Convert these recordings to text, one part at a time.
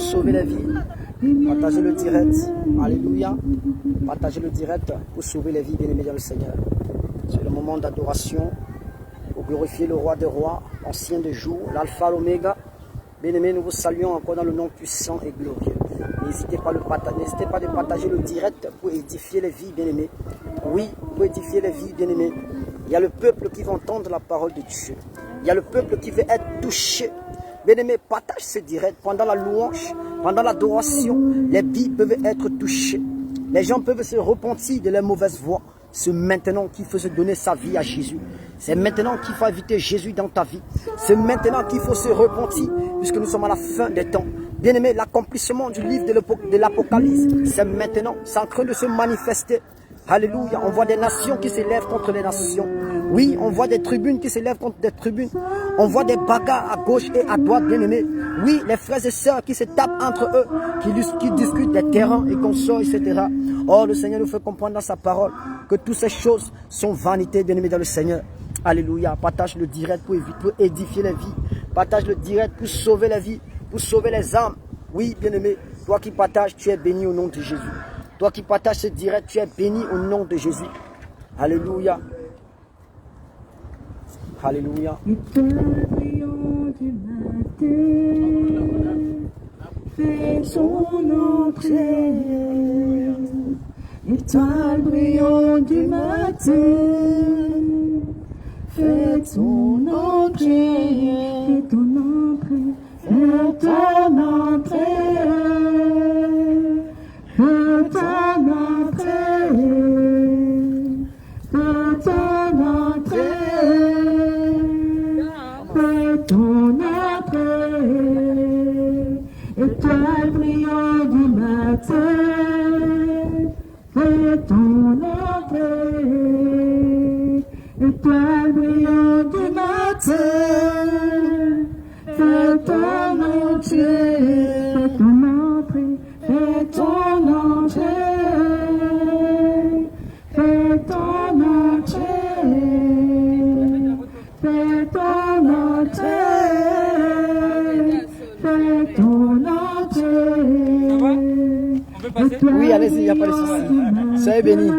sauver les vies. Partagez le direct. Alléluia. Partagez le direct pour sauver les vies, bien-aimés dans le Seigneur. C'est le moment d'adoration pour glorifier le roi des rois, ancien des jours, l'alpha, l'oméga. Bien-aimés, nous vous saluons encore dans le nom puissant et glorieux. N'hésitez pas de partager le direct pour édifier les vies, bien-aimés. Oui, pour édifier les vies, bien-aimés. Il y a le peuple qui va entendre la parole de Dieu. Il y a le peuple qui veut être touché. Bien-aimés, partage ce direct pendant la louange, pendant l'adoration. Les vies peuvent être touchées. Les gens peuvent se repentir de leurs mauvaises voies. C'est maintenant qu'il faut se donner sa vie à Jésus. C'est maintenant qu'il faut inviter Jésus dans ta vie. C'est maintenant qu'il faut se repentir, puisque nous sommes à la fin des temps. Bien-aimés, l'accomplissement du livre de l'Apocalypse, c'est maintenant. C'est en train de se manifester. Alléluia. On voit des nations qui s'élèvent contre les nations. Oui, on voit des tribunes qui s'élèvent contre des tribunes. On voit des bagarres à gauche et à droite, bien-aimés. Oui, les frères et sœurs qui se tapent entre eux, qui discutent des terrains et consorts, etc. Oh, le Seigneur nous fait comprendre dans sa parole que toutes ces choses sont vanités, bien-aimés dans le Seigneur. Alléluia. Partage le direct pour édifier les vies. Partage le direct pour sauver les vies, pour sauver les âmes. Oui, bien-aimé, toi qui partages, tu es béni au nom de Jésus. Toi qui partages ce direct, tu es béni au nom de Jésus. Alléluia. Alléluia. Fait son entrée, étoile brillante du matin, fait son entrée, fais ton entrée, fais ton entrée, fais ton entrée, fais ton entrée, fais ton entrée. Étoile brillante du matin, fais ton entrée. Étoile brillante du matin, fais ton entrée. Fais ton entrée, fais ton entrée. Fais ton entrée, fais ton entrée. Fais ton entrée. Oui, allez-y, il n'y a pas de souci. Soyez bénis.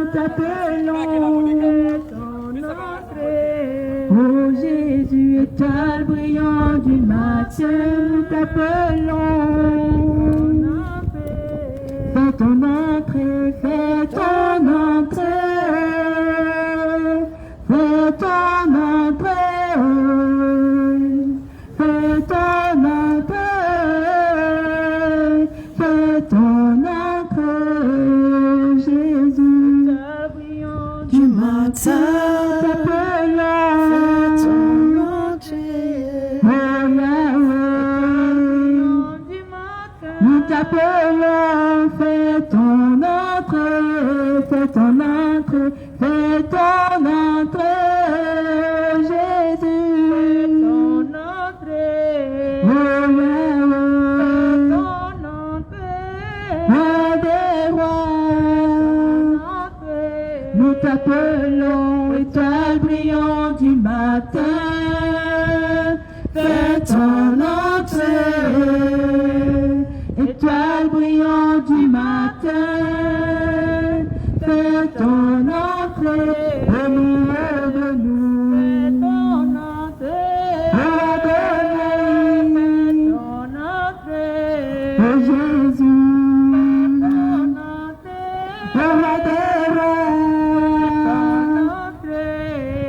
Oh Jésus, étoile brillante du matin, nous t'appelons. Fais ton entrée, fais ton entrée. Fais ton entrée. Fais ton entrée. Fais ton entrée, Jésus, du matin, t'appelons, fais ton entrée, oh Yahweh, nous t'appelons, fais ton entrée, fais ton entrée, fais ton entrée, Jésus, ton entrée, oh Yahweh, nous t'appelons, étoile brillante du matin, fais ton entrée. Étoile brillante du matin, fais ton entrée. Au milieu de nous, fais ton entrée. Fais ton entrée. Oh Jésus, ton entrée.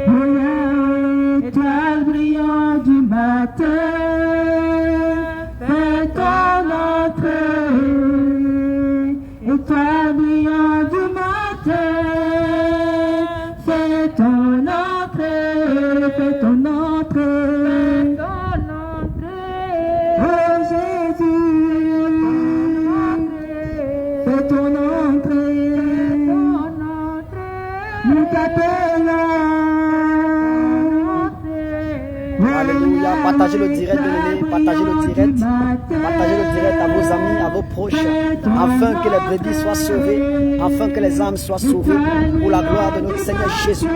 Oh étoile brillante du matin, fais ton entrée. Étoile brillante du matin, fais ton entrée, fais ton entrée, oh Jésus, fais ton entrée, nous t'appelons. Alléluia. Partagez le direct, bien-aimés. Partagez le direct. Partagez le direct. à vos amis, à vos proches, afin que les brebis soient sauvées, afin que les âmes soient sauvées, pour la gloire de notre Seigneur Jésus.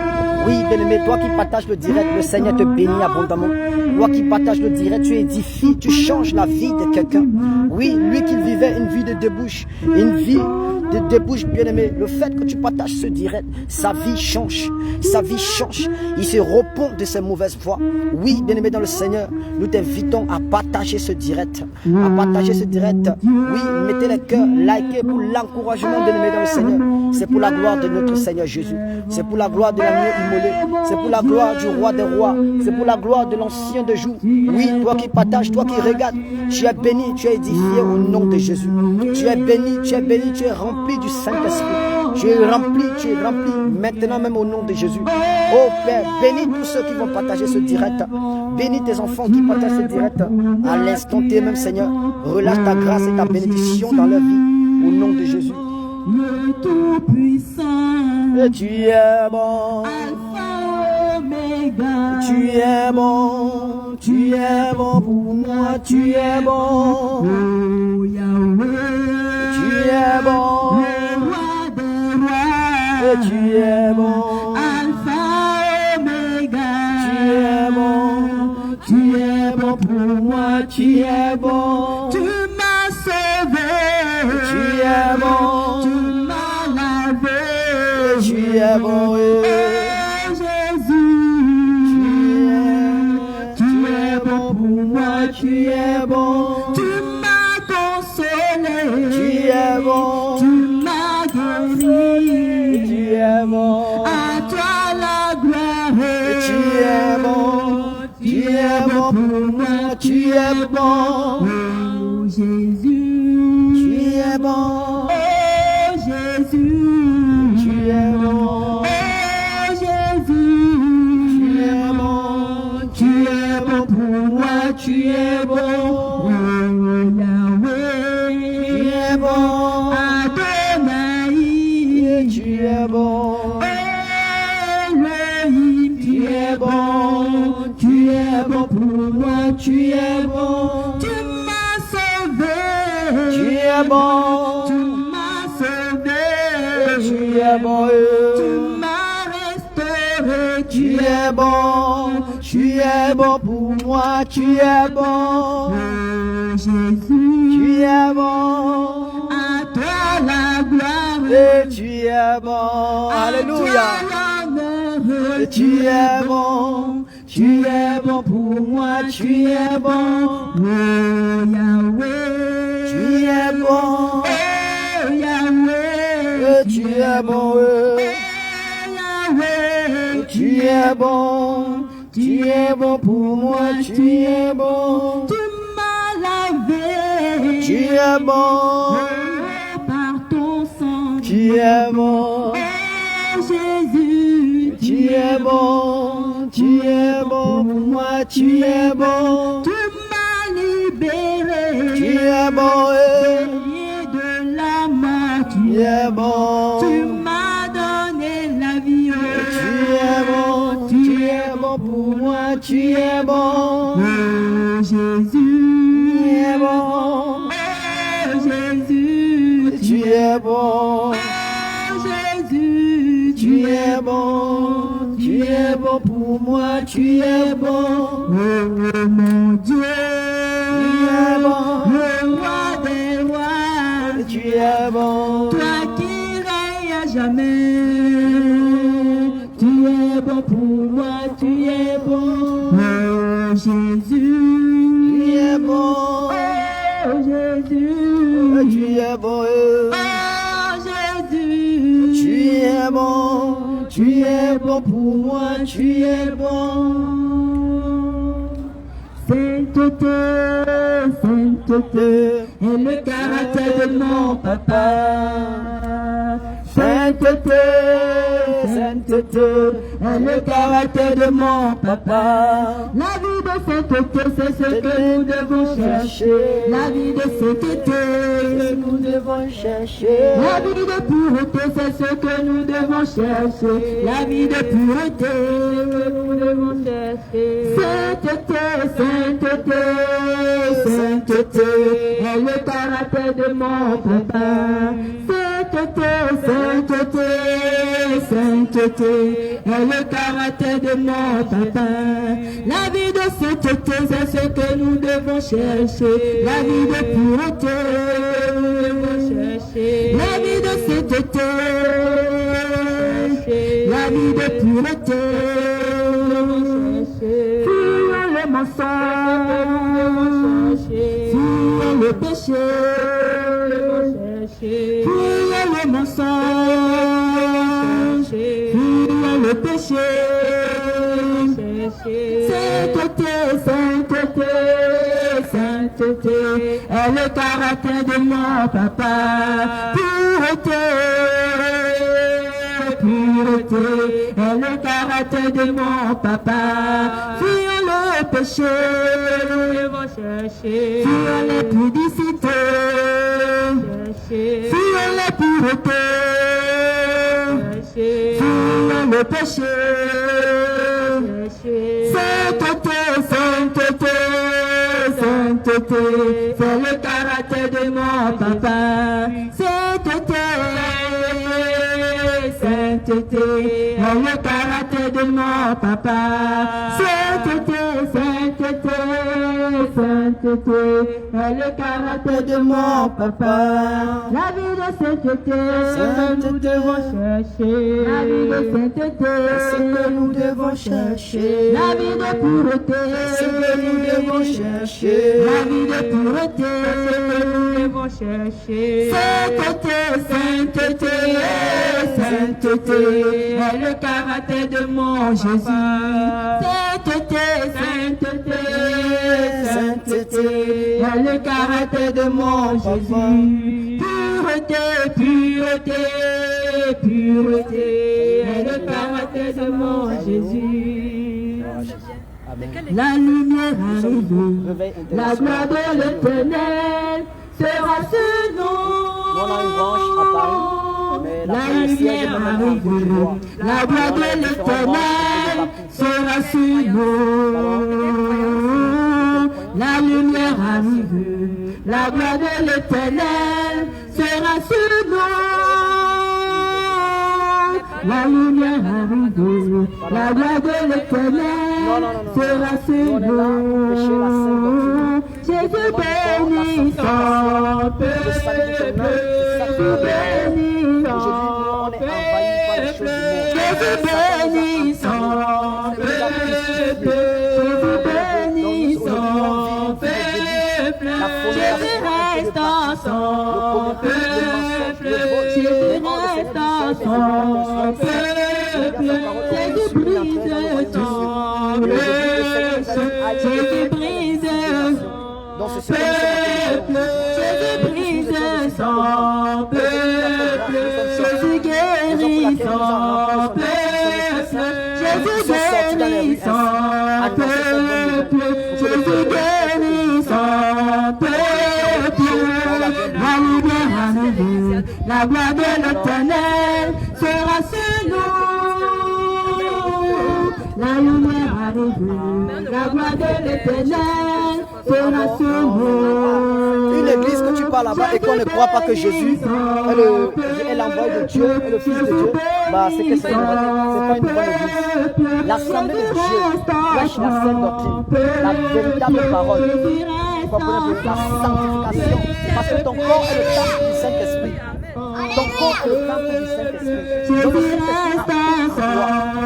Oui, bien-aimé, toi qui partages le direct, le Seigneur te bénit abondamment. Toi qui partages le direct, tu édifies, tu changes la vie de quelqu'un. Oui, lui qui vivait une vie de débouche, une vie de débouche, bien-aimé, le fait que tu partages ce direct, sa vie change, sa vie change. Il se repent de ses mauvaises voies. Oui, bien-aimé dans le Seigneur, nous t'invitons à partager ce direct, à partager ce direct. Oui, mettez les cœurs, likez pour l'encouragement, bien-aimé dans le Seigneur. C'est pour la gloire de notre Seigneur Jésus. C'est pour la gloire de l'agneau immolé. C'est pour la gloire du roi des rois. C'est pour la gloire de l'ancien de jour. Oui, toi qui partages, toi qui regardes, tu es béni, tu es édifié au nom de Jésus. Tu es béni, tu es béni, tu es rempli du Saint-Esprit. Tu es rempli maintenant même au nom de Jésus. Oh Père, bénis tous ceux qui vont partager ce direct. Bénis tes enfants qui partagent ce direct. À l'instant T même, Seigneur, relâche ta grâce et ta bénédiction dans leur vie au nom de Jésus. Le Tout-Puissant, Et tu es bon, Alpha, Oméga, tu es bon pour moi, tu es bon, oh Yahweh, tu es bon, le roi des rois, et tu es bon, Alpha, Oméga, tu es bon pour moi, tu es bon, tu m'as sauvé, tu es bon, tu m'as lavé, tu es bon, oh Jésus, tu es bon pour moi, tu es bon, tu m'as consolé, tu es bon, tu m'as guéri, tu es bon, à toi la gloire, tu es bon pour moi, tu es bon, oh Jésus, tu es bon, oh Jésus, tu es bon, oh Jésus, tu es bon pour moi, tu es bon, oh Yahweh, tu es bon, Adonai, tu es bon, Elohim, tu es bon pour moi, tu es bon, tu m'as sauvé, tu es bon, tu m'as sauvé, tu es bon, tu m'as restauré, tu es bon pour moi, tu es bon, oh Jésus, tu es bon, à toi la gloire, et tu es bon, alléluia, à toi l'honneur, et tu es bon pour moi, tu es bon, oh Yahweh, tu es bon, oh Yahweh, et tu es bon, Yahweh, tu es bon pour moi, tu es bon, tu m'as lavé, tu es bon, par ton sang, tu es bon, oh Jésus, tu es bon pour moi, tu es bon, tu m'as libéré, tu es bon, lié de la mort, tu es bon, tu m'as donné la vie, tu es bon pour moi, tu es bon, oh Jésus, tu es bon, oh Jésus, tu es bon, oh Jésus, tu es bon pour moi, tu es bon, oh mon Dieu, tu es bon, le roi des rois, tu es bon, toi qui règnes à jamais, tu es bon pour moi, tu es bon, oh Jésus, tu es bon, oh Jésus, tu es bon, oh Jésus, tu es bon pour moi, tu es bon. Sainteté, sainteté, est le caractère de mon papa. Sainteté, sainteté, est le caractère de mon papa. La vie de sainteté, c'est ce que nous devons chercher. La vie de sainteté, Nous devons chercher. la vie de pureté, c'est ce que nous devons chercher. La vie de pureté, nous devons chercher. Sainteté, sainteté, sainteté, est le caractère de mon papa. Sainteté, sainteté, sainteté est le caractère de mon papa. La vie de sainteté, c'est ce que nous devons chercher. La vie de pureté, nous devons chercher. La vie de sainteté, la vie de pureté, nous devons chercher. Fuyons le mensonge, fuyons le péché, fuyons le mensonge, fuyons le péché. Sainteté, sainteté, sainteté est le caractère de mon papa. Pureté, pureté est le caractère de mon papa. Fuyons le péché, nous devons chercher. Fuyons la pudicité, fuyons la pureté, fuyons le péché. Sainteté, sainteté, sainteté, c'est le caractère de mon papa. Sainteté, sainteté, c'est le caractère de mon papa. Sainteté, sainteté, sainteté, c'est le caractère de mon papa. La vie de sainteté, nous devons chercher. La vie de sainteté, c'est que nous devons chercher. La vie de pureté, c'est que nous devons chercher. La vie de pureté, c'est que nous devons chercher. Sainteté, sainteté, sainteté est le caractère de mon Jésus. Sainteté, sainteté, sainteté est le caractère de mon Jésus. Pureté, pureté, pureté est le caractère de mon Jésus. La lumière arrive, la gloire de l'Éternel sera sur nous. La lumière arrive, la gloire de l'Éternel sera sur nous. La lumière arrive, la gloire de l'Éternel sera sur nous. La lumière arrive, la gloire de l'Éternel sera sur nous. Jésus bénit son peuple, Jésus bénit son peuple, Jésus bénit son peuple, Jésus bénit son peuple, Jésus reste dans son peuple, Jésus reste dans son peuple, Jésus brise son peuple, Jésus brise peuple, Jésus brise son peuple, Jésus guérit son peuple, Jésus guérit son peuple, Jésus guérit son peuple. La lumière arrive, la gloire de l'Éternel sera sur nous. La lumière arrive, la gloire de l'Éternel sera sur nous. Une église que tu parles là-bas et qu'on ne croit pas que Jésus est l'envoyé de Dieu, est le Fils de Dieu, bah c'est que c'est pas une bonne église. L'assemblée de Dieu prêche la sainte doctrine, la véritable parole. Vous comprenez la sanctification, parce que ton corps est le temple du Saint-Esprit. Ton corps est le temple du Saint-Esprit. Donc le Saint-Esprit a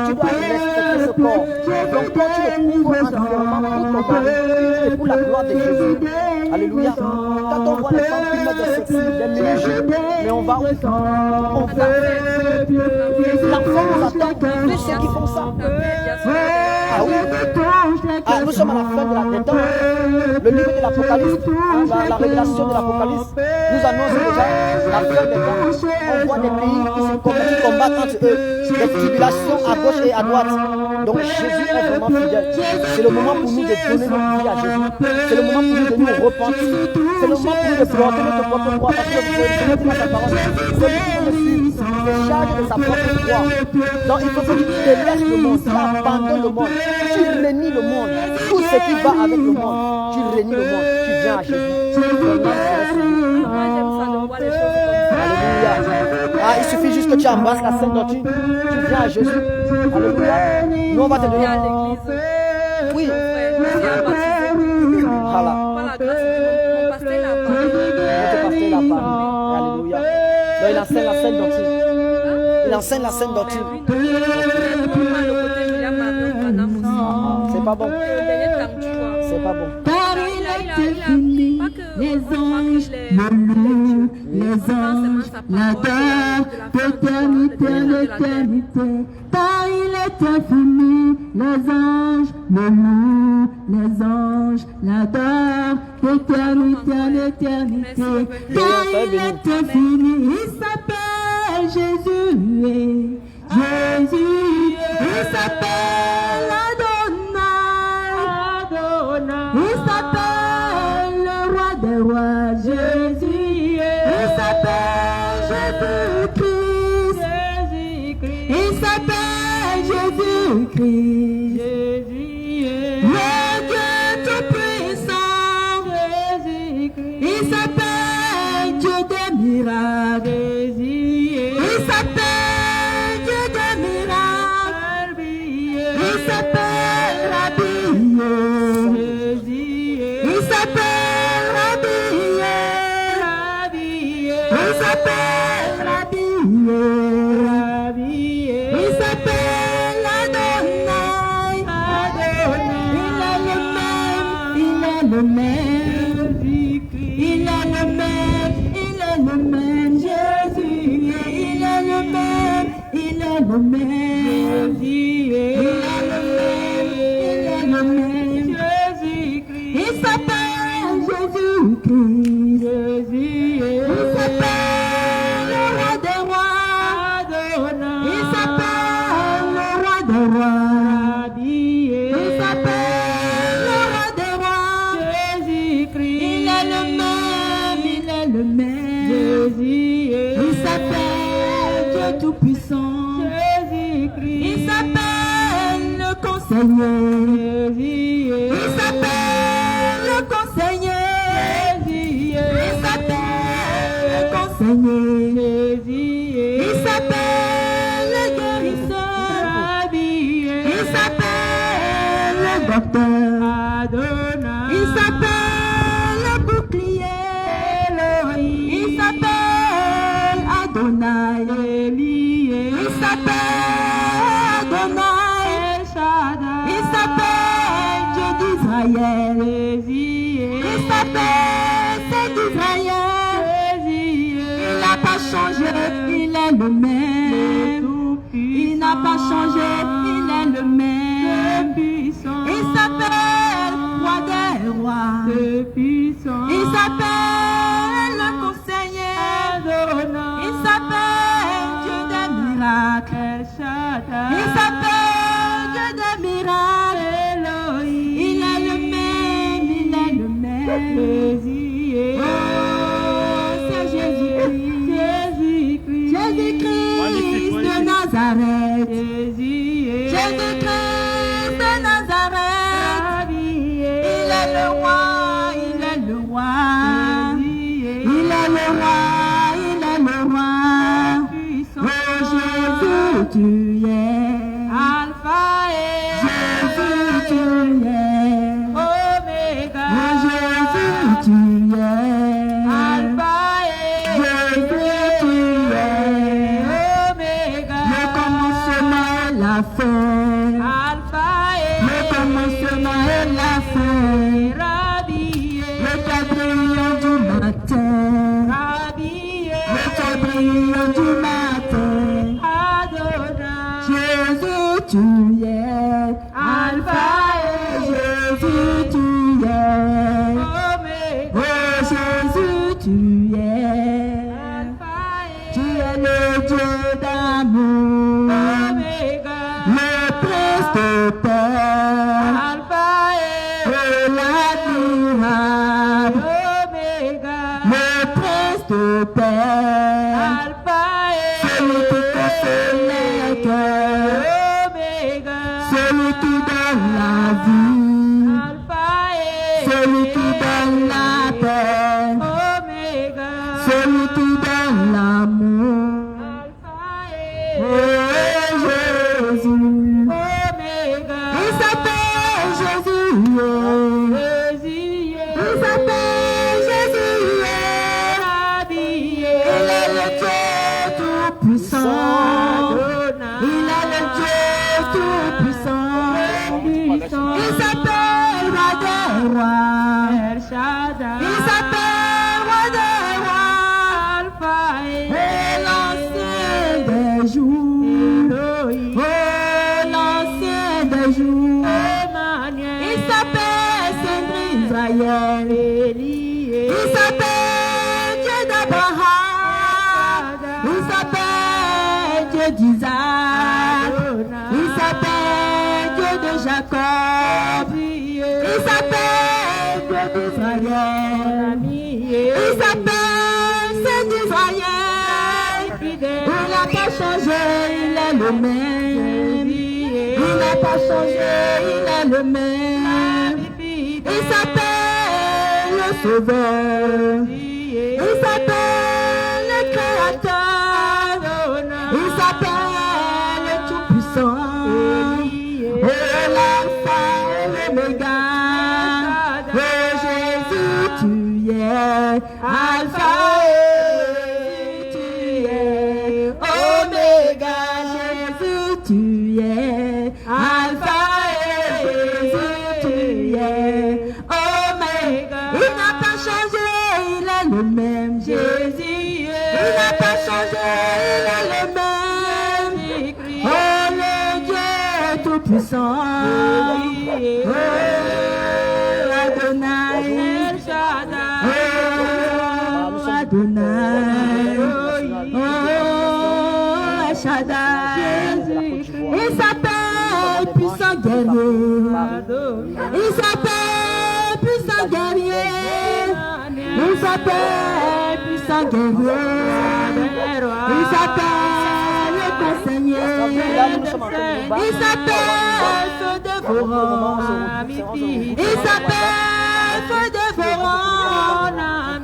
tu dois respecter ce corps. Donc toi tu le couvres entièrement pour ton mari et pour la gloire de Jésus. Alléluia. Quand on voit les femmes qui mettent des sexy, des mini-jupes, mais on va où? On va. L'enfant nous attend. Tous ceux qui font ça. Ah oui. Ah, nous sommes à la fin de la temps. Le livre de l'Apocalypse, la révélation de l'Apocalypse, nous annonce déjà la fin des temps. On voit des pays qui combattent entre eux, des tribulations à gauche et à droite. Donc Jésus est vraiment fidèle. C'est le moment pour nous de donner notre vie à Jésus. C'est le moment pour nous de nous repentir. C'est le moment pour nous de porter notre propre croix. Parce que Dieu dit dans sa parole, celui qui me suit se charge de sa propre croix. Donc il faut que tu délaisses le monde, tu abandonnes le monde, tu réunis le monde. Tout ce qui va avec le monde, tu réunis le monde, tu viens à Jésus. que tu embrasses la sainte doctrine, tu viens à Jésus. Alléluia. Nous, on va te donner. Oui. Voilà. Par la grâce de mon pasteur l'a parlé. Votre pasteur l'a parlé. Alléluia. Donc, il enseigne la sainte doctrine. Il enseigne la sainte doctrine. C'est pas bon. C'est pas bon. Car il était fini, les anges le louent, les anges l'adorent, d'éternité en éternité. Car il était fini, les anges le louent, les anges l'adorent, d'éternité en éternité. Car il était fini, il s'appelle Jésus, Jésus, il s'appelle il s'appelle le roi des rois, Jésus. Il s'appelle Jésus-Christ. Il s'appelle Jésus-Christ. Le Dieu tout-puissant, Jésus-Christ. Il s'appelle Dieu des miracles. Il s'appelle Dieu des miracles. Il s'appelle Rabbi. Il s'appelle Rabbi, il s'appelle Rabbi, il s'appelle Adonai, il est le même, il est le même, Jésus, il est le même, il est le même, il est le même, Jésus-Christ. Il s'appelle Jésus-Christ. Il s'appelle le roi des rois. Il s'appelle le roi des rois. Il s'appelle le roi des rois. Jésus-Christ. Il est le même, il est le même. Il s'appelle Dieu tout-puissant. Jésus-Christ. Il s'appelle le conseiller. Il s'appelle le conseiller. Il s'appelle le conseiller. Il s'appelle le guérisseur. Il s'appelle le docteur. Il s'appelle le bouclier. Il s'appelle Adonai. Il s'appelle Adonai. Il s'appelle Dieu d'Israël. Il s'appelle Saint d'Israël. Il n'a pas changé, il est le même. Il n'a pas changé, il est le même. Il s'appelle Roi des rois. Il s'appelle le conseiller. Il s'appelle Dieu des miracles. Il s'appelle Dieu des miracles. Il est le même, il est le même. Oh, c'est Jésus-Christ. Jésus-Christ de Nazareth. Jésus-Christ de Nazareth. Il est le roi, il est le roi. Il est le roi, il est le roi. Oh Jésus, tu es Alpha et Jésus, tu es Oméga. Oh Jésus, tu es Alpha et Jésus, tu es Oméga. Le commencement et la fin. Alpha et le commencement et la fin. Rabbi, le brillant du matin. Rabbi, le brillant du matin. Adonai, Jésus, tu es Alpha et Jésus, tu es Oméga. Oh Jésus, tu es Alpha et tu es le Dieu d'amour. Oméga, le prince de paix. Alpha et l'admirable. Oméga, le prince de paix. Alpha et celui qui console les cœurs. Oméga, celui qui donne la vie. Alpha et celui qui donne la paix. Oméga, celui qui donne l'amour. Alpha le même. Il n'a pas changé, il est le même. Il s'appelle le Sauveur. Il s'appelle le Créateur. Il s'appelle le Tout-Puissant. Oh, l'Alpha et l'Oméga. Oh, Jésus, tu es Alpha et tu es Oméga. Jésus, tu es Alpha et Jésus, tu es Oméga. Il n'a pas changé, il est le même. Jésus, il n'a pas changé, il est le même. Oh, le Dieu tout-puissant. Oh, Adonai, El Shaddai. Oh, Adonai. Oh, El Shaddai. Il s'appelle puissant guerrier. Il s'appelle puissant guerrier. Il s'appelle puissant guerrier. Il s'appelle le conseiller. Il s'appelle feu dévorant. Il s'appelle feu dévorant.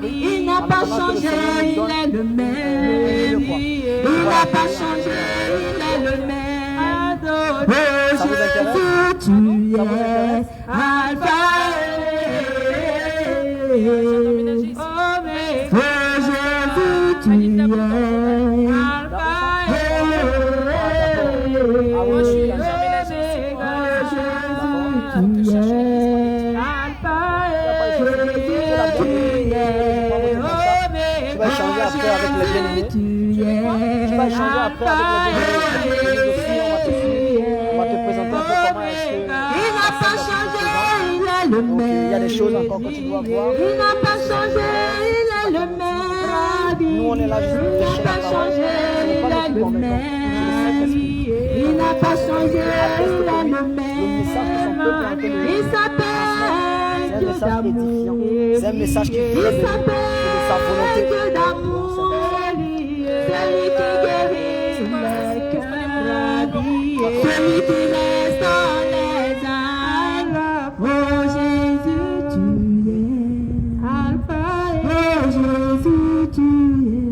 Il n'a pas changé, il est le même. Il n'a pas changé, il est le même. Oh Jésus, tu es Alpha et Oméga. Oh Jésus, tu es Alpha et Oméga. Oh Jésus, tu es Alpha et Oméga. Tu vas changer après avec les bien-aimés. Tu vas changer après avec les bien-aimés. On va te présenter un peu comment est-ce que... Il n'a pas changé, il est le même. Il y a des choses encore que tu dois voir. Il n'a pas changé, il est le même. Nous, on est là juste pour Il n'a pas changé, il est le même. Il n'a pas changé, il est le même. Il s'appelle Dieu d'amour. C'est un message qui vient de sa volonté. Dieu d'amour. Celui qui guérit les cœurs. Celui qui laisse dans les âmes. Oh Jésus, tu es Alpha. Oh Jésus, tu es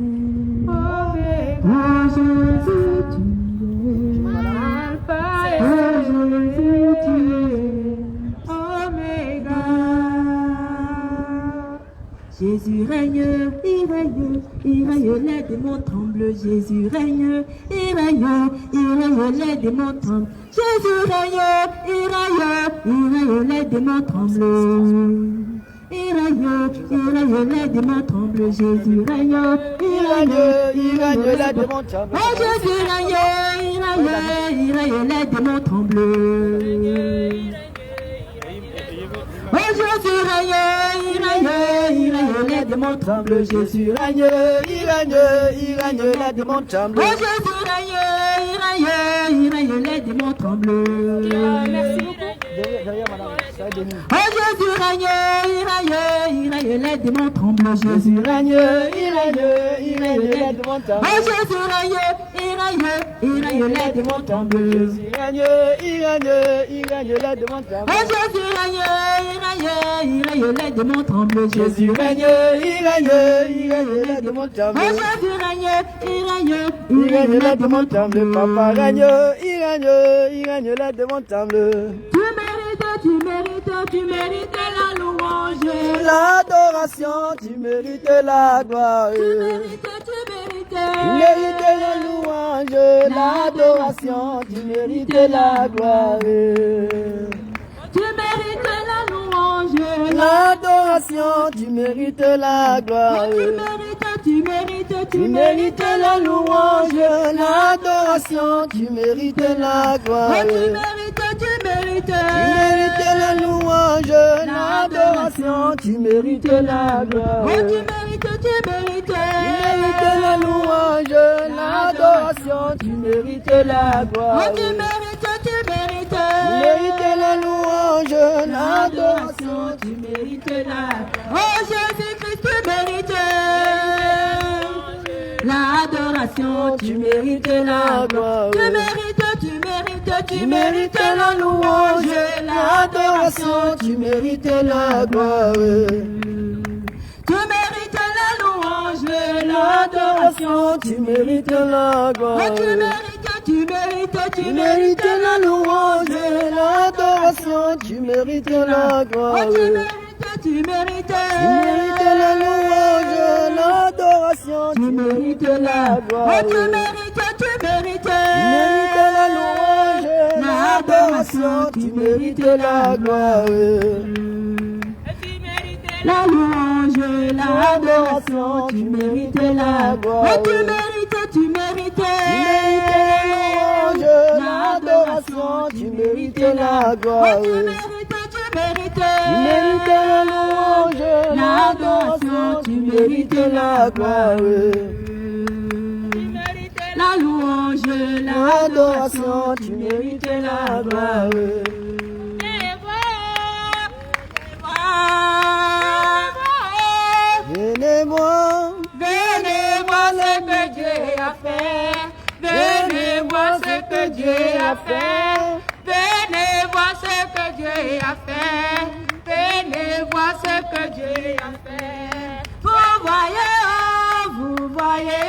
Oméga. Oh Jésus, tu es Alpha. Oh Jésus, tu es Oméga. Jésus règne, il règne, les démons tremblent. Jésus règne, il règne, les démons tremblent. Jésus règne, il règne, les démons tremblent. Il règne, les démons tremblent. Jésus règne, il règne, les démons tremblent. Oh Jésus règne, il règne, les démons tremblent. Oh Jésus règne, les démons tremblent. Jésus règne, les démons tremblent. oh Jésus règne, les démons tremblent. Merci beaucoup. Derrière, madame, ça est béni. Oh Jésus règne, les démons tremblent. Jésus règne, les démons tremblent. oh Jésus règne, les démons tremblent. Jésus règne, les démons tremblent. Oh Jésus règne, les démons tremblent. Jésus règne, les démons tremblent. oh Jésus règne, les démons tremblent. Papa règne, les démons tremblent. Tu mérites la louange. L'adoration, tu mérites la gloire. Tu mérites la louange, l'adoration, tu mérites la gloire. Tu mérites la louange. L'adoration, tu mérites la gloire. Tu mérites la louange. L'adoration, tu mérites la gloire. Tu mérites la louange, l'adoration, tu mérites la gloire. tu mérites la louange, l'adoration, tu mérites la gloire. tu mérites la louange, l'adoration, tu mérites la. Oh Jésus-Christ, tu mérites la l'adoration, tu mérites la gloire. Tu mérites la louange, l'adoration, tu mérites la gloire. Tu mérites la louange, l'adoration, tu mérites la gloire. Tu mérites la louange, l'adoration, tu mérites la gloire. Tu mérites la louange, l'adoration, tu mérites la gloire. Tu mérites la louange, l'adoration, tu mérites la gloire. La louange, l'adoration, tu mérites la gloire. Tu mérites la louange, l'adoration, tu mérites la gloire. Tu mérites la louange, l'adoration, tu mérites la gloire. La louange, l'adoration, tu mérites la gloire. Venez voir ce que Dieu a fait. Venez voir ce que Dieu a fait. Venez voir ce que Dieu a fait. Venez voir ce que Dieu a fait. Vous voyez, oh, vous voyez.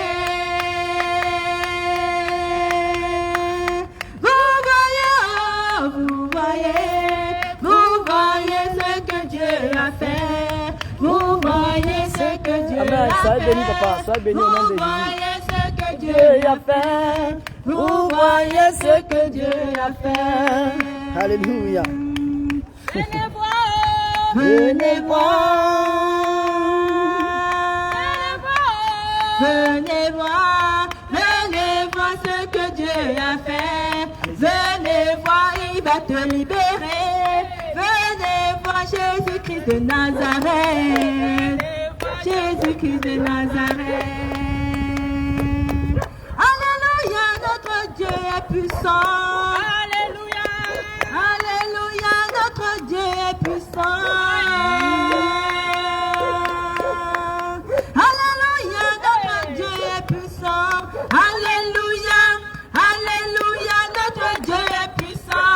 Vous voyez, oh, vous voyez. Vous voyez ce que Dieu a fait. Vous voyez ce que Dieu a fait. Sois béni, papa. Sois béni au nom de Jésus. Vous voyez ce que Dieu a fait. Vous voyez ce que Dieu a fait. Alléluia. Venez voir. Venez voir. Venez voir ce que Dieu a fait. Venez voir, il va te libérer. Venez voir Jésus-Christ de Nazareth. Jésus-Christ de Nazareth. Alléluia, notre Dieu est puissant. Alléluia. Alléluia, notre Dieu est puissant. Alléluia, notre Dieu est puissant. Alléluia. Alléluia, notre Dieu est puissant.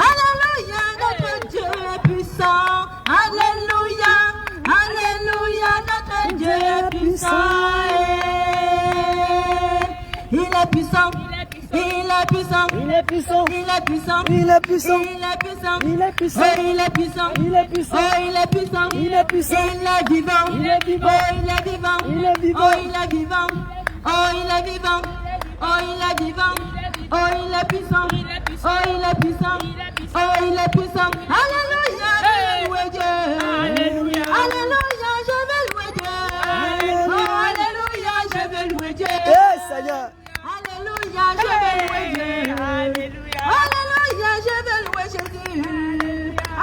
Alléluia, notre Dieu est puissant. Alléluia. Alléluia, notre Dieu est puissant. Il est puissant. Il est puissant. Il est puissant. Il est puissant. Il est puissant. Il est puissant. Il est puissant. Oh, il est puissant. Il est puissant. Oh, il est puissant. Il est puissant. Il est vivant. Il est vivant. Oh, il est vivant. Il est vivant. Oh, il est vivant. Oh, il est vivant. Oh, il est vivant. Oh, il est puissant. Oh, il est puissant. Oh, il est puissant. Alléluia, je vais louer Dieu. Alléluia. Alléluia, je vais louer Dieu. Oh, alléluia, je vais louer Dieu. Eh, Seigneur. Alléluia, je vais louer Dieu. Alléluia. Alléluia, je vais louer Jésus.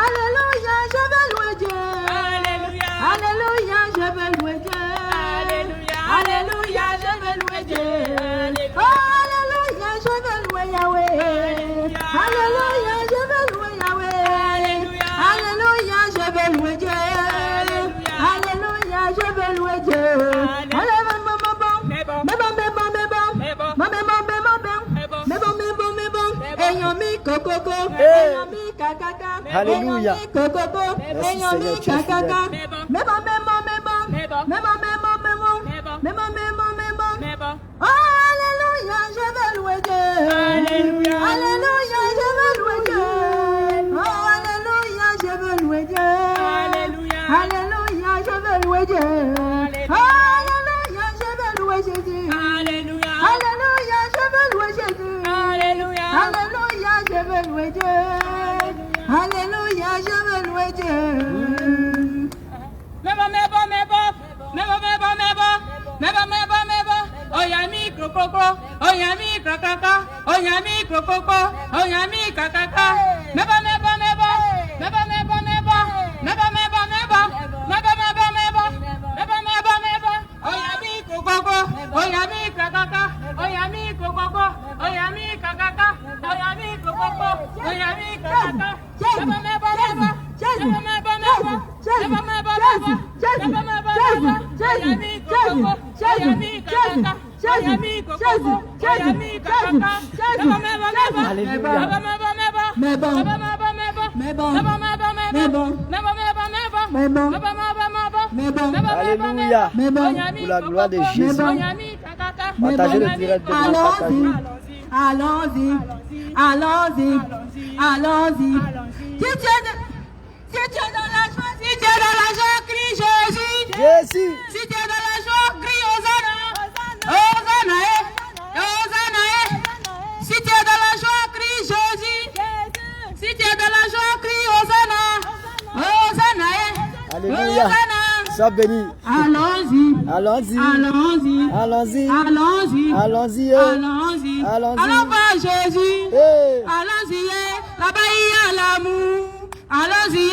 Alléluia, je vais louer Dieu. Alléluia. Alléluia, je vais louer Dieu. Alléluia. Alléluia, je vais louer Dieu. Oh, alléluia, je vais louer Yahweh. Alléluia, je vais louer Yahweh. Alléluia, je vais louer Dieu. Alléluia, je vais louer Dieu. Alléluia. Oh, alléluia, je vais louer Dieu. Alléluia. Alléluia, je vais louer Dieu. Oh, alléluia, je vais louer Dieu. Alléluia. Alléluia, je vais louer Dieu. Oh, alléluia, je vais louer Jésus. Alléluia. Alléluia, je vais louer Jésus. Alléluia. Alléluia, je vais louer Dieu. Alléluia, je vais louer Dieu. Oyami krokoko, oyami krakaka, oyami krokoko, oyami kakaka. Meba meba meba, meba meba meba, meba meba meba, meba meba meba, meba meba meba. Oyami krokoko, oyami krakaka, oyami krokoko, oyami kakaka, oyami krokoko, oyami kakaka. Meba meba meba, meba meba meba, meba meba meba, meba meba meba. Alléluia. Pour la gloire de Jésus. Partagez le direct de Allons-y. Si tu es dans la joie, crie Jésus. Si tu es dans la joie, crie Hosanna. Si tu es dans la joie, crie Jésus. Si tu es dans la joie, crie Hosanna. Alléluia. Sois béni. Allons-y. Allons voir Jésus. Allons-y, là-bas il y a l'amour. Allons-y,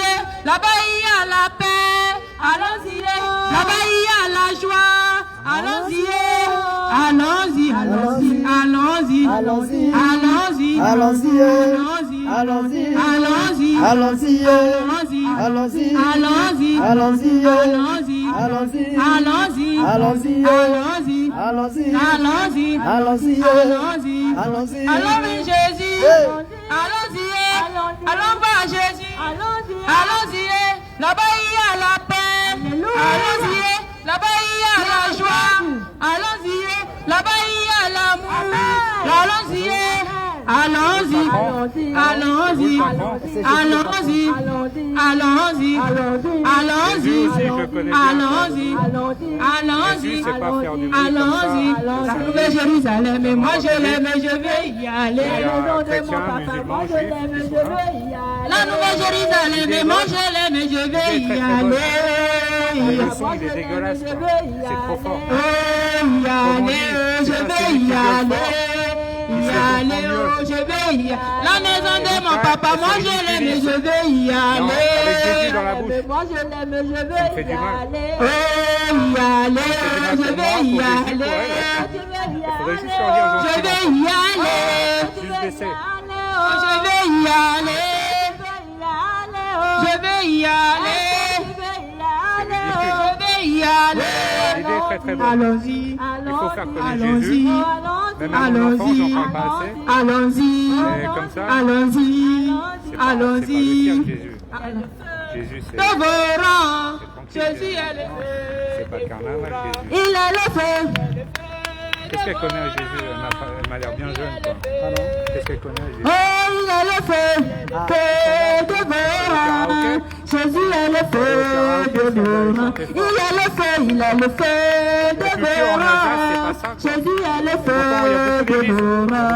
là-bas il y a la paix. Allons-y, là-bas il y a la joie. Allons-y. Allons-y, Jésus. Allons-y, allons voir Jésus. Allons-y, là-bas il y a la paix. Allons-y, là-bas il y a la joie. Allons-y, là-bas il y a l'amour. Allons-y. La nouvelle Jérusalem, et moi je l'aime et je vais y aller. La nouvelle Jérusalem, et moi je l'aime et je vais y aller. Le son il est dégueulasse, c'est trop fort. Je vais y aller. Je vais y aller. La maison de mon papa, moi je l'aime et je vais y aller. Avec Jésus dans la bouche. Moi je l'aime et je vais y aller. Je vais y aller. Il faudrait juste leur dire Je vais y aller. juste baisser. Je vais y aller. Je vais y aller. L'idée est très très bonne. Allons-y. Il faut faire connaître Jésus. Même à mon enfant, j'en parle pas assez. Allons-y. Mais comme ça, Allons-y. c'est pas le cirque Jésus. Jésus, c'est Dévorant. tranquille. Jésus est le feu. C'est pas le carnaval, Jésus. Il est le feu. Qu'est-ce qu'elle connaît à Jésus? Elle m'a l'air bien jeune, quoi. Qu'est-ce qu'elle connaît à Jésus? Oh, il est le feu. Feu dévorant. Jésus est le feu dévorant. Il est le feu dévorant. Jésus est le feu dévorant.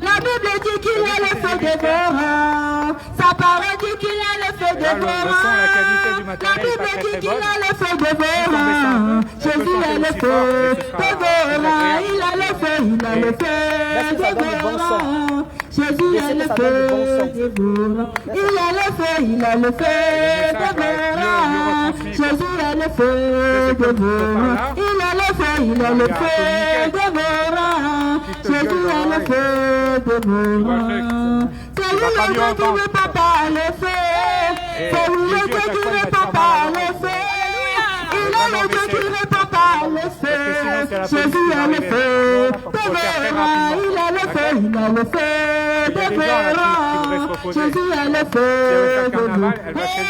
La Bible dit qu'il est le feu dévorant. Sa parole dit qu'il est le feu dévorant. La Bible dit qu'il est le feu dévorant. Jésus est le feu dévorant. Il a le feu dévorant. Jésus est le feu dévorant. Il a le feu dévorant. Jésus est le feu dévorant. Il a le feu dévorant. Jésus est le feu dévorant. C'est lui le Dieu qui ne peut pas le faire. C'est lui le Dieu qui ne peut pas le faire. Il est le Dieu qui ne peut pas le faire. Jésus est le feu dévorant. Il a le feu dévorant. Jésus est le feu dévorant.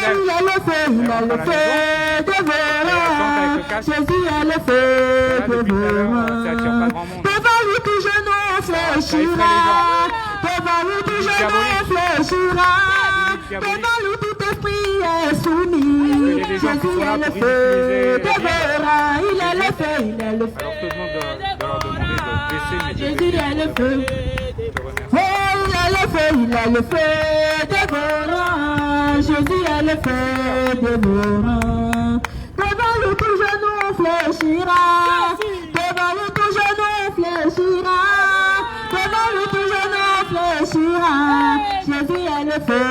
Il a le feu dévorant. Jésus est le feu dévorant. Devant lui tout genou fléchira. Devant lui tout genou fléchira. Devant lui tout esprit est soumis. Jésus est le feu dévorant. Il est le feu. Jésus est le feu. Oh, il est le feu dévorant. Jésus est le feu dévorant. Devant lui tout genou fléchira. Devant lui tout genou fléchira. Devant lui tout genou fléchira. Jésus est le feu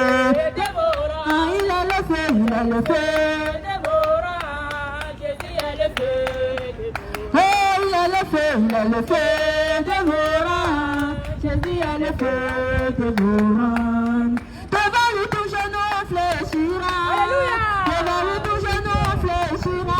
dévorant. Il est le feu dévorant. Jésus est le feu dévorant. Oh, il est le feu dévorant. Jésus est le feu dévorant. Devant lui tout genou fléchira. Devant lui tout genou fléchira.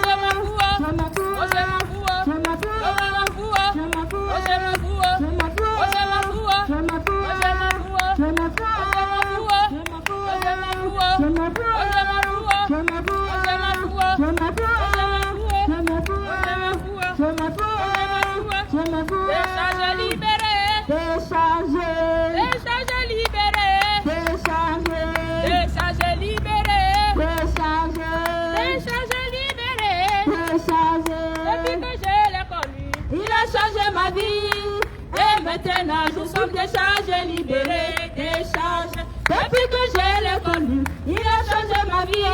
maintenant nous sommes déchargés, libérés, déchargés. Depuis que je l'ai connu, il a changé ma vie.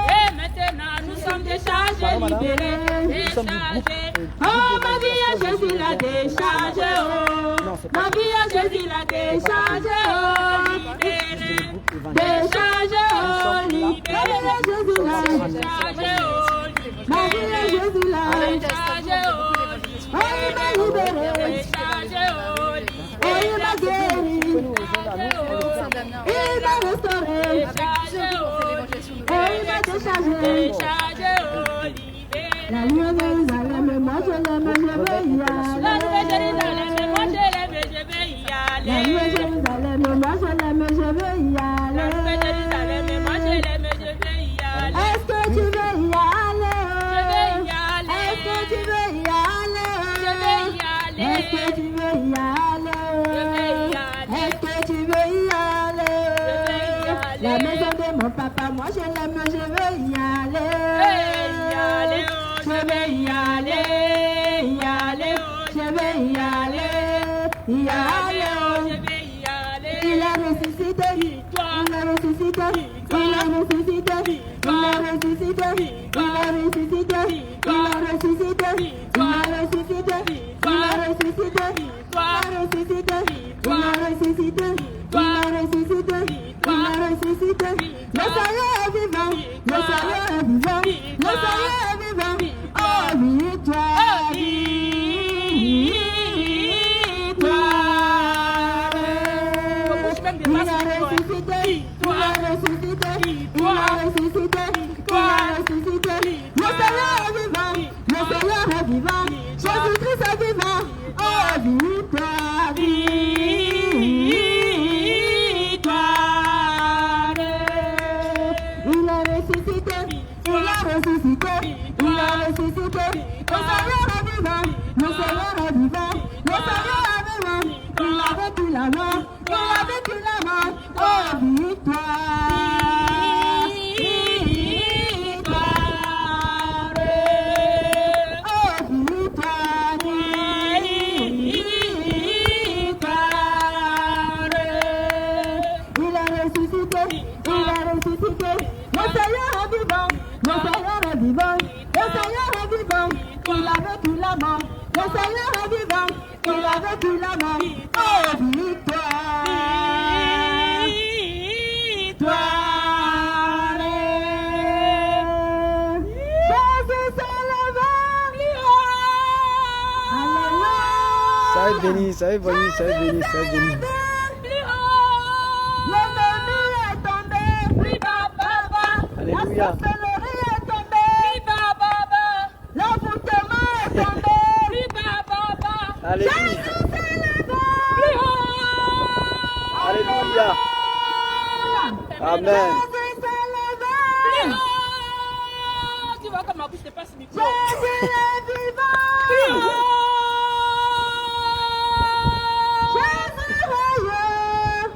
Et maintenant nous sommes déchargés, libérés, déchargés. Oh, ma vie à Jésus l'a déchargé, oh. Ma vie à Jésus l'a déchargé, oh. Libéré, déchargé, oh. Libéré, Jésus l'a déchargé, oh. Ma vie à Jésus l'a déchargé, oh. Oh, il m'a libéré, déchargé, oh. Oh, il m'a guéri, il m'a restauré, déchargé, oh. Oh, il m'a déchargé, déchargé, oh. La nuit de Jérusalem, moi je l'aime, je vais y aller. La nuit de Jérusalem, moi je l'aime, je vais y aller. La nuit de Jérusalem, moi je l'aime, je vais y aller. La nuit de Jérusalem, moi je l'aime, je vais y aller. Est-ce que tu veux y aller? Je vais y aller. Est-ce que tu veux y aller? Je vais y aller. Est-ce que tu veux y aller? Je vais y aller. Est-ce que tu veux y aller? Je vais y aller. La maison de mon papa, moi je l'aime, je vais y aller. Je vais y aller, y aller, je vais y aller, y aller, je vais y aller. Il a ressuscité, il a ressuscité, il a ressuscité, il a ressuscité, il a ressuscité, il a ressuscité, il a ressuscité, il a ressuscité, il a ressuscité, il a ressuscité, il a ressuscité, il a ressuscité. Le Seigneur est vivant, le Seigneur est vivant, le Seigneur est vivant. Oh, victoire, victoire. Il a ressuscité, il a ressuscité, il a ressuscité, il a ressuscité. Le Seigneur est vivant, le Seigneur est vivant, Jésus-Christ est vivant. Oh, victoire, victoire. Il a ressuscité, il a ressuscité. Il a ressuscité, le Seigneur est vivant, le Seigneur est vivant, le Seigneur est vivant. Il a vécu la mort, il a vécu la mort. Oh, victoire, victoire. Oh, victoire, victoire. Il a ressuscité, il a ressuscité, le Seigneur est vivant, le Seigneur est vivant. Le Seigneur est vivant, il a vécu la mort. Le Seigneur est vivant, il a vécu la mort. Oh, victoire, victoire. Jésus s'est levé. Alléluia. Ça est béni, ça est béni, ça est béni, ça est béni. L'ennemi est tombé. Alléluia. Alléluia. Alléluia. Amen. Tu vois comme ma bouche te passe le micro.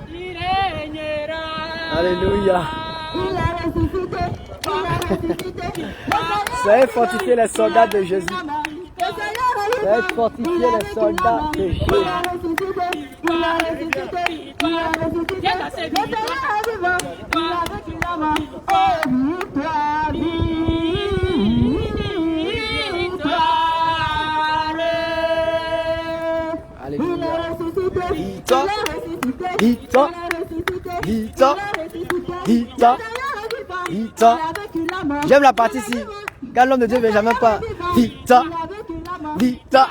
Il régnera. Alléluia. Il a ressuscité. Il a ressuscité. Ça a fortifié les soldats de Jésus. Ça a fortifié les soldats de Jésus. Il a ressuscité. Il a ressuscité. Il a ressuscité. Le Seigneur est vivant. Il a vécu la mort. Oh, victoire, victoire. Alléluia. Il a ressuscité. Victoire. Il a ressuscité. Victoire. Il a ressuscité. Victoire. Il a ressuscité. Victoire. Le Seigneur est vivant. Victoire. Il a vécu la mort. J'aime la partie ici. Quand l'homme de Dieu Benjamin parle. Victoire. Victoire.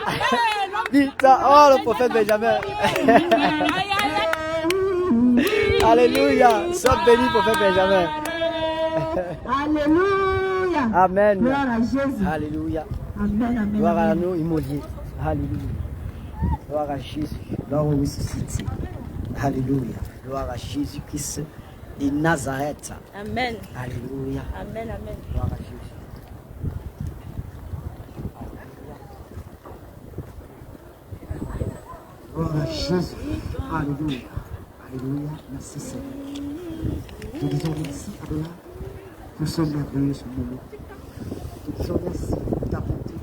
Victoire. Oh, le prophète Benjamin. Alléluia. Sois béni, prophète Benjamin. Alléluia. Amen. Gloire à Jésus. Alléluia. Amen, amen. Gloire à amen. nous immoliés. Alléluia. Gloire à Jésus. Gloire au ressuscité. Alléluia. Gloire à Jésus-Christ de Nazareth. Amen. Alléluia. Amen, amen. Gloire à Jésus. Gloire à Jésus. Alléluia. Alléluia. Merci Seigneur. Nous disons merci à Allah pour ce merveilleux moment. Nous disons merci pour ta bonté.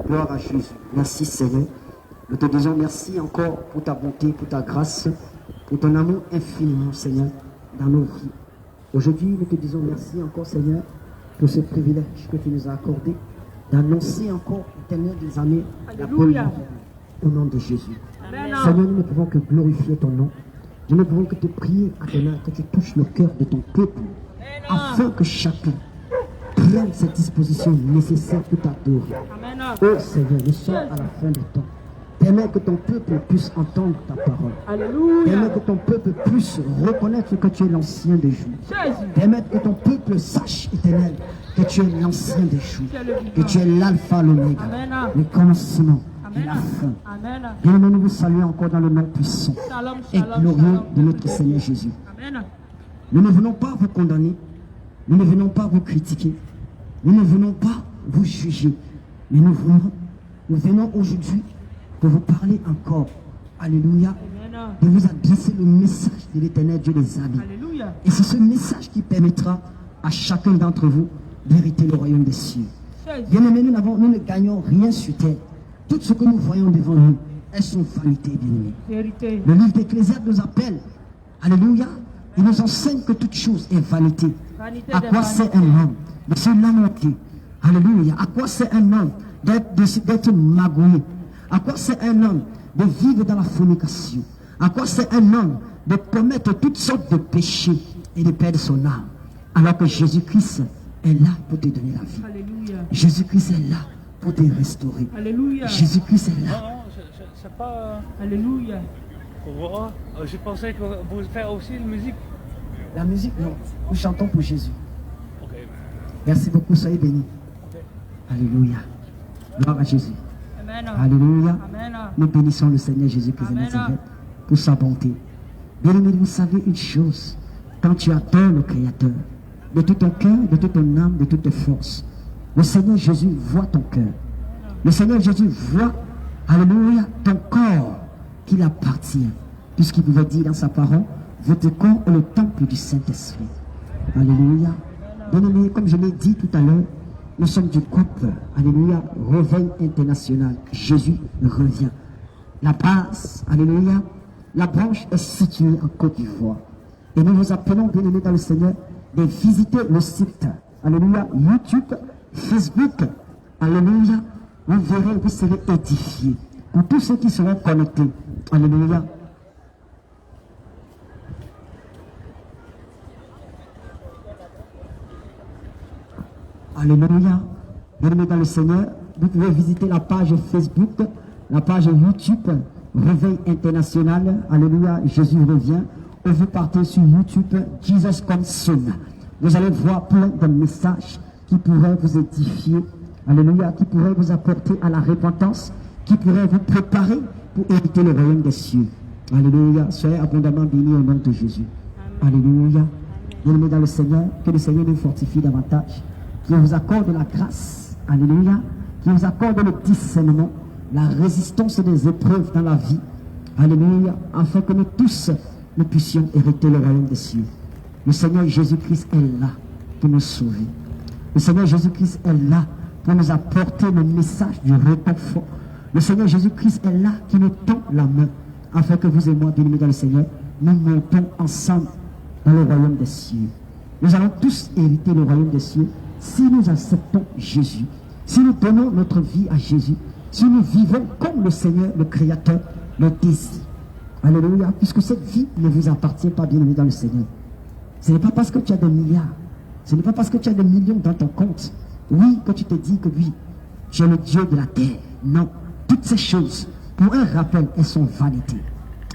Gloire à Jésus. Merci Seigneur. Nous te disons merci encore pour ta bonté, pour ta grâce, pour ton amour infiniment, Seigneur, dans nos vies. Aujourd'hui, nous te disons merci encore, Seigneur, pour ce privilège que tu nous as accordé d'annoncer encore, éternel des années, la bonne nouvelle au nom de Jésus. Amen. Seigneur, nous ne pouvons que glorifier ton nom. Nous ne pouvons que te prier, Adonai, que tu touches le cœur de ton peuple, afin que chacun prenne cette disposition nécessaire pour t'adorer. Oh Seigneur, nous sommes à la fin du temps. Permets que ton peuple puisse entendre ta parole. Alléluia. Permets que ton peuple puisse reconnaître que tu es l'ancien des jours. Permets que ton peuple sache, éternel, que tu es l'ancien des jours. Que tu es l'alpha, l'oméga, le commencement et la fin. Bien, nous vous saluons encore dans le nom puissant et glorieux de notre Seigneur Jésus. Amen. Nous ne venons pas vous condamner. Nous ne venons pas vous critiquer. Nous ne venons pas vous juger. Mais nous venons aujourd'hui pour vous parler encore, alléluia, de vous adresser le message de l'Éternel Dieu des armées. Et c'est ce message qui permettra à chacun d'entre vous d'hériter le royaume des cieux. Bien-aimés, nous ne gagnons rien sur terre. Tout ce que nous voyons devant nous, elles sont vanités, bien-aimés. Le livre d'Ecclésiaste nous appelle, alléluia, il nous enseigne que toute chose est vanité. À quoi c'est un homme de se lamenter? Alléluia. À quoi c'est un homme d'être magouillé? À quoi c'est un homme de vivre dans la fornication? À quoi c'est un homme de commettre toutes sortes de péchés et de perdre son âme? Alors que Jésus-Christ est là pour te donner la vie. Jésus-Christ est là pour te restaurer. Alléluia. Jésus-Christ est là. Non, c'est pas... Alléluia. Je pensais que vous faites aussi la musique. La musique, non. Nous chantons pour Jésus. Okay. Merci beaucoup, soyez bénis. Okay. Alléluia. Gloire à Jésus. Amen. Alléluia. Amen. Nous bénissons le Seigneur Jésus-Christ de Nazareth pour sa bonté. Bien-aimés, vous savez une chose. Quand tu adores le Créateur, de tout ton cœur, de toute ton âme, de toute tes forces, le Seigneur Jésus voit ton cœur. Le Seigneur Jésus voit, alléluia, ton corps qu'il appartient. Puisqu'il pouvait dire dans sa parole, votre corps est le temple du Saint-Esprit. Alléluia. Bien-aimés, comme je l'ai dit tout à l'heure, nous sommes du groupe, alléluia, Réveil International. Jésus revient. La base, alléluia, la branche est située en Côte d'Ivoire. Et nous vous appelons, bien-aimés dans le Seigneur, de visiter le site, alléluia, YouTube, Facebook, alléluia. Vous verrez, vous serez édifiés. Pour tous ceux qui seront connectés, alléluia. Alléluia. Bienvenue dans le Seigneur. Vous pouvez visiter la page Facebook, la page YouTube, Réveil International. Alléluia. Jésus revient. Et vous partez sur YouTube, Jesus Comes Soon. Vous allez voir plein de messages qui pourraient vous édifier. Alléluia. Qui pourraient vous apporter à la repentance, qui pourraient vous préparer pour hériter le royaume des cieux. Alléluia. Soyez abondamment bénis au nom de Jésus. Alléluia. Bienvenue dans le Seigneur. Que le Seigneur nous fortifie davantage. Qui vous accorde la grâce, alléluia, qui vous accorde le discernement, la résistance des épreuves dans la vie, alléluia, afin que nous tous, nous puissions hériter le royaume des cieux. Le Seigneur Jésus-Christ est là pour nous sauver. Le Seigneur Jésus-Christ est là pour nous apporter le message du réconfort. Le Seigneur Jésus-Christ est là qui nous tend la main, afin que vous et moi, bien-aimés dans le Seigneur, nous montons ensemble dans le royaume des cieux. Nous allons tous hériter le royaume des cieux si nous acceptons Jésus, si nous donnons notre vie à Jésus, si nous vivons comme le Seigneur, le Créateur, le désire. Alléluia, puisque cette vie ne vous appartient pas, bien aimé dans le Seigneur. Ce n'est pas parce que tu as des milliards, ce n'est pas parce que tu as des millions dans ton compte, oui, que tu te dis que oui, tu es le Dieu de la terre. Non, toutes ces choses, pour un rappel, elles sont vanité.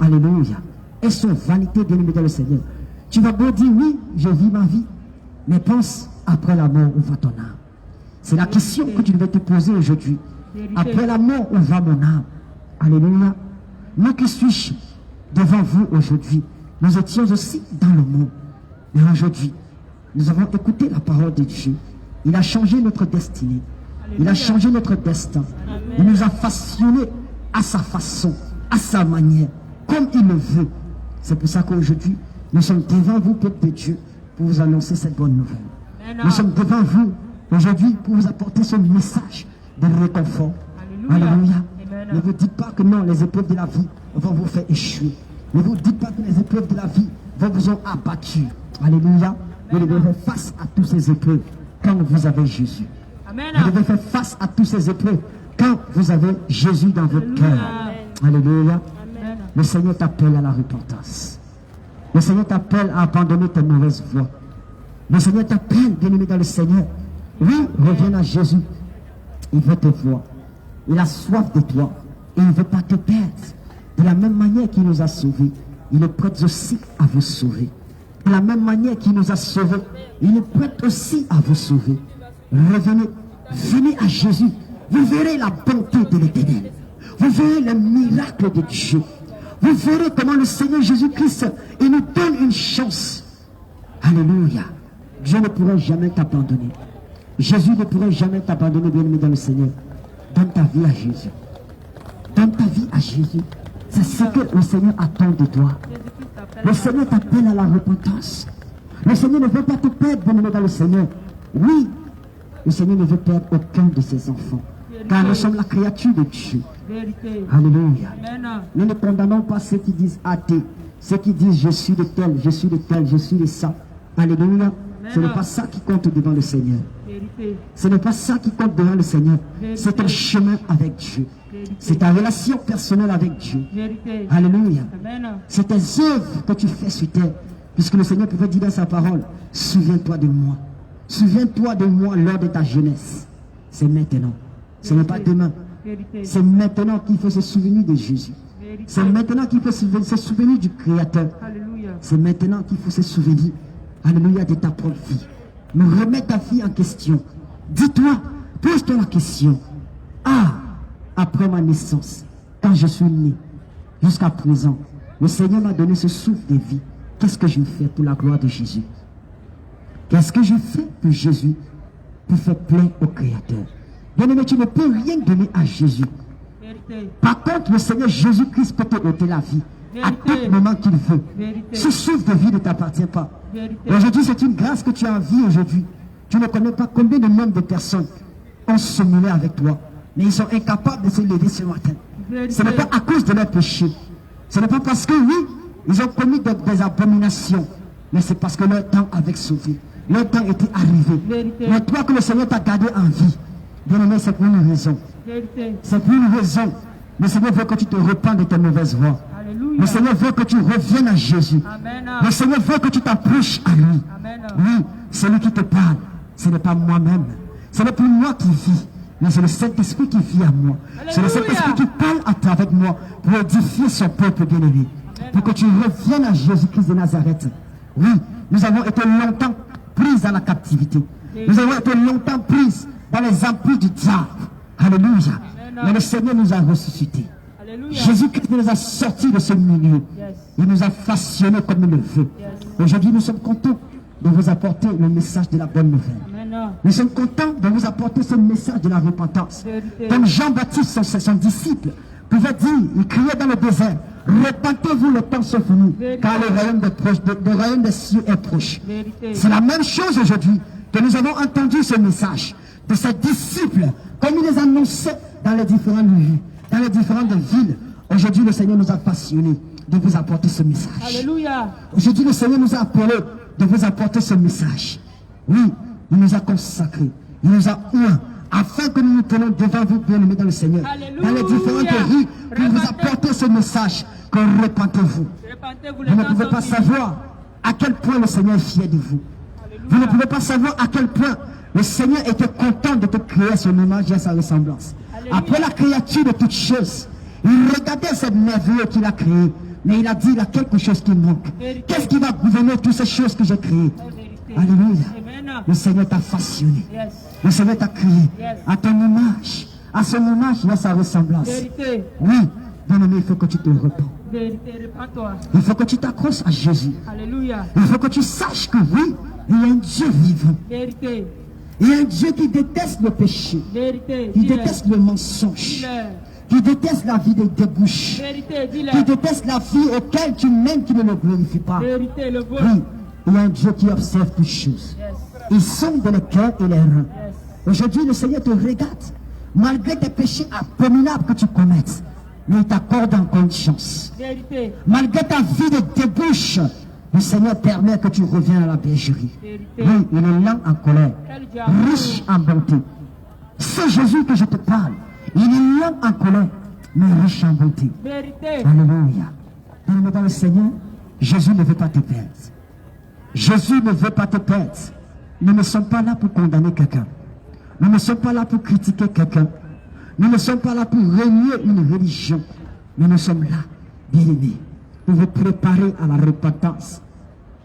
Alléluia, elles sont vanité, bien aimé dans le Seigneur. Tu vas beau dire, oui, je vis ma vie, mais pense, après la mort, où va ton âme? C'est la question que tu devais te poser aujourd'hui. Après la mort, où va mon âme? Alléluia. Moi, qui suis-je devant vous aujourd'hui? Nous étions aussi dans le monde. Mais aujourd'hui, nous avons écouté la parole de Dieu. Il a changé notre destinée. Il a changé notre destin. Il nous a façonné à sa façon, à sa manière, comme il le veut. C'est pour ça qu'aujourd'hui, nous sommes devant vous, peuple de Dieu, pour vous annoncer cette bonne nouvelle. Nous sommes devant vous aujourd'hui pour vous apporter ce message de réconfort, Alléluia. Ne vous dites pas que non, les épreuves de la vie vont vous faire échouer. Ne vous dites pas que les épreuves de la vie vont vous en abattre. Alléluia. Vous devez faire face à toutes ces épreuves quand vous avez Jésus. Vous devez faire face à toutes ces épreuves quand vous avez Jésus dans votre cœur. Alléluia. Le Seigneur t'appelle à la repentance. Le Seigneur t'appelle à abandonner tes mauvaises voies. Le Seigneur t'appelle, bien-aimé dans le Seigneur. Oui, reviens à Jésus. Il veut te voir. Il a soif de toi. Et il ne veut pas te perdre. De la même manière qu'il nous a sauvés, il est prêt aussi à vous sauver. De la même manière qu'il nous a sauvés, il est prêt aussi à vous sauver. Revenez, venez à Jésus. Vous verrez la bonté de l'Éternel. Vous verrez les miracles de Dieu. Vous verrez comment le Seigneur Jésus-Christ, il nous donne une chance. Alléluia. Dieu ne pourrait jamais t'abandonner. Jésus ne pourrait jamais t'abandonner, bien-aimé dans le Seigneur. Donne ta vie à Jésus. Donne ta vie à Jésus. C'est ce que le Seigneur attend de toi. Le Seigneur t'appelle à la repentance. Le Seigneur ne veut pas te perdre, bien-aimé dans le Seigneur. Oui, le Seigneur ne veut perdre aucun de ses enfants. Car nous sommes la créature de Dieu. Alléluia. Nous ne condamnons pas ceux qui disent athée. Ceux qui disent je suis de tel, je suis de tel, je suis de ça. Alléluia. Ce n'est pas ça qui compte devant le Seigneur. Ce n'est pas ça qui compte devant le Seigneur. C'est ton chemin avec Dieu. C'est ta relation personnelle avec Dieu. Alléluia. C'est tes œuvres que tu fais sur terre. Puisque le Seigneur pouvait dire dans sa parole, souviens-toi de moi. Souviens-toi de moi lors de ta jeunesse. C'est maintenant. Ce n'est pas demain. C'est maintenant qu'il faut se souvenir de Jésus. C'est maintenant qu'il faut se souvenir du Créateur. C'est maintenant qu'il faut se souvenir, alléluia, de ta propre vie. Me remettre ta vie en question. Dis-toi, pose-toi la question. Ah, après ma naissance, quand je suis né, jusqu'à présent, le Seigneur m'a donné ce souffle de vie. Qu'est-ce que je fais pour la gloire de Jésus? Qu'est-ce que je fais pour Jésus, pour faire plaisir au Créateur? Bien-aimé, tu ne peux rien donner à Jésus. Par contre, le Seigneur Jésus-Christ peut te ôter la vie à tout moment qu'il veut. Ce souffle de vie ne t'appartient pas. Aujourd'hui, c'est une grâce que tu as en vie aujourd'hui. Tu ne connais pas combien de nombre de personnes ont sommeillé avec toi, mais ils sont incapables de se lever ce matin. Ce n'est pas à cause de leur péché. Ce n'est pas parce que, oui, ils ont commis des abominations, mais c'est parce que leur temps avait sauvé. Leur temps était arrivé. Mais toi que le Seigneur t'a gardé en vie, bien-aimé, c'est pour une raison. C'est pour une raison. Le Seigneur veut que tu te repentes de tes mauvaises voies. Le Seigneur veut que tu reviennes à Jésus. Le Seigneur veut que tu t'approches à lui. Oui, c'est lui qui te parle. Ce n'est pas moi-même. Ce n'est plus moi qui vis, mais c'est le Saint-Esprit qui vit à moi. C'est le Saint-Esprit qui parle à travers moi pour édifier son peuple bien-aimé. Pour que tu reviennes à Jésus-Christ de Nazareth. Oui, nous avons été longtemps pris à la captivité. Nous avons été longtemps pris dans les empires du diable. Alléluia. Mais le Seigneur nous a ressuscités. Jésus-Christ nous a sortis de ce milieu. Il nous a façonnés comme il le veut. Aujourd'hui, nous sommes contents de vous apporter le message de la bonne nouvelle. Nous sommes contents de vous apporter ce message de la repentance. Comme Jean-Baptiste, son disciple, pouvait dire, il criait dans le désert, repentez-vous, le temps est venu, car le royaume des cieux est proche. C'est la même chose aujourd'hui que nous avons entendu ce message de ses disciples, comme il les annonçait dans les différentes rues, dans les différentes villes. Aujourd'hui, le Seigneur nous a passionnés de vous apporter ce message. Alléluia. Aujourd'hui, le Seigneur nous a appelés de vous apporter ce message. Oui, il nous a consacrés, il nous a oint, afin que nous nous tenons devant vous, bien-aimés dans le Seigneur. Alléluia. Dans les différentes rues, pour vous apporter ce message, que repentez-vous. Vous ne pouvez pas savoir à quel point le Seigneur est fier de vous. Alléluia. Vous ne pouvez pas savoir à quel point le Seigneur était content de te créer à son image et à sa ressemblance. Alléluia. Après la créature de toutes choses, il regardait cette merveille qu'il a créée, mais il a dit, il y a quelque chose qui manque. Qu'est-ce qui va gouverner toutes ces choses que j'ai créées? Alléluia. Le Seigneur t'a façonné. Le Seigneur t'a créé à ton image, à son image et à sa ressemblance. Oui, bien-aimé, il faut que tu te repens. Il faut que tu t'accroches à Jésus. Alléluia. Il faut que tu saches que oui, il y a un Dieu vivant. Il y a un Dieu qui déteste le péché, qui déteste le mensonge, qui déteste la vie des débouches, qui déteste la vie auquel tu mènes, qui ne le glorifie pas. Oui, il y a un Dieu qui observe toutes choses. Ils sont dans le cœur et les reins. Aujourd'hui, le Seigneur te regarde Malgré tes péchés abominables que tu commettes, mais il t'accorde encore une chance. Vérité. Malgré ta vie de débauche, le Seigneur permet que tu reviennes à la bergerie. Vérité. Oui, il est lent en colère, Quel diable. riche en bonté. C'est Jésus que je te parle. Il est lent en colère, mais riche en bonté. Vérité. Alléluia. Bien-aimé dans le Seigneur, Jésus ne veut pas te perdre. Jésus ne veut pas te perdre. Nous ne sommes pas là pour condamner quelqu'un. Nous ne sommes pas là pour critiquer quelqu'un. Nous ne sommes pas là pour régner une religion. Mais nous sommes là, bien-aimés, pour vous préparer à la repentance.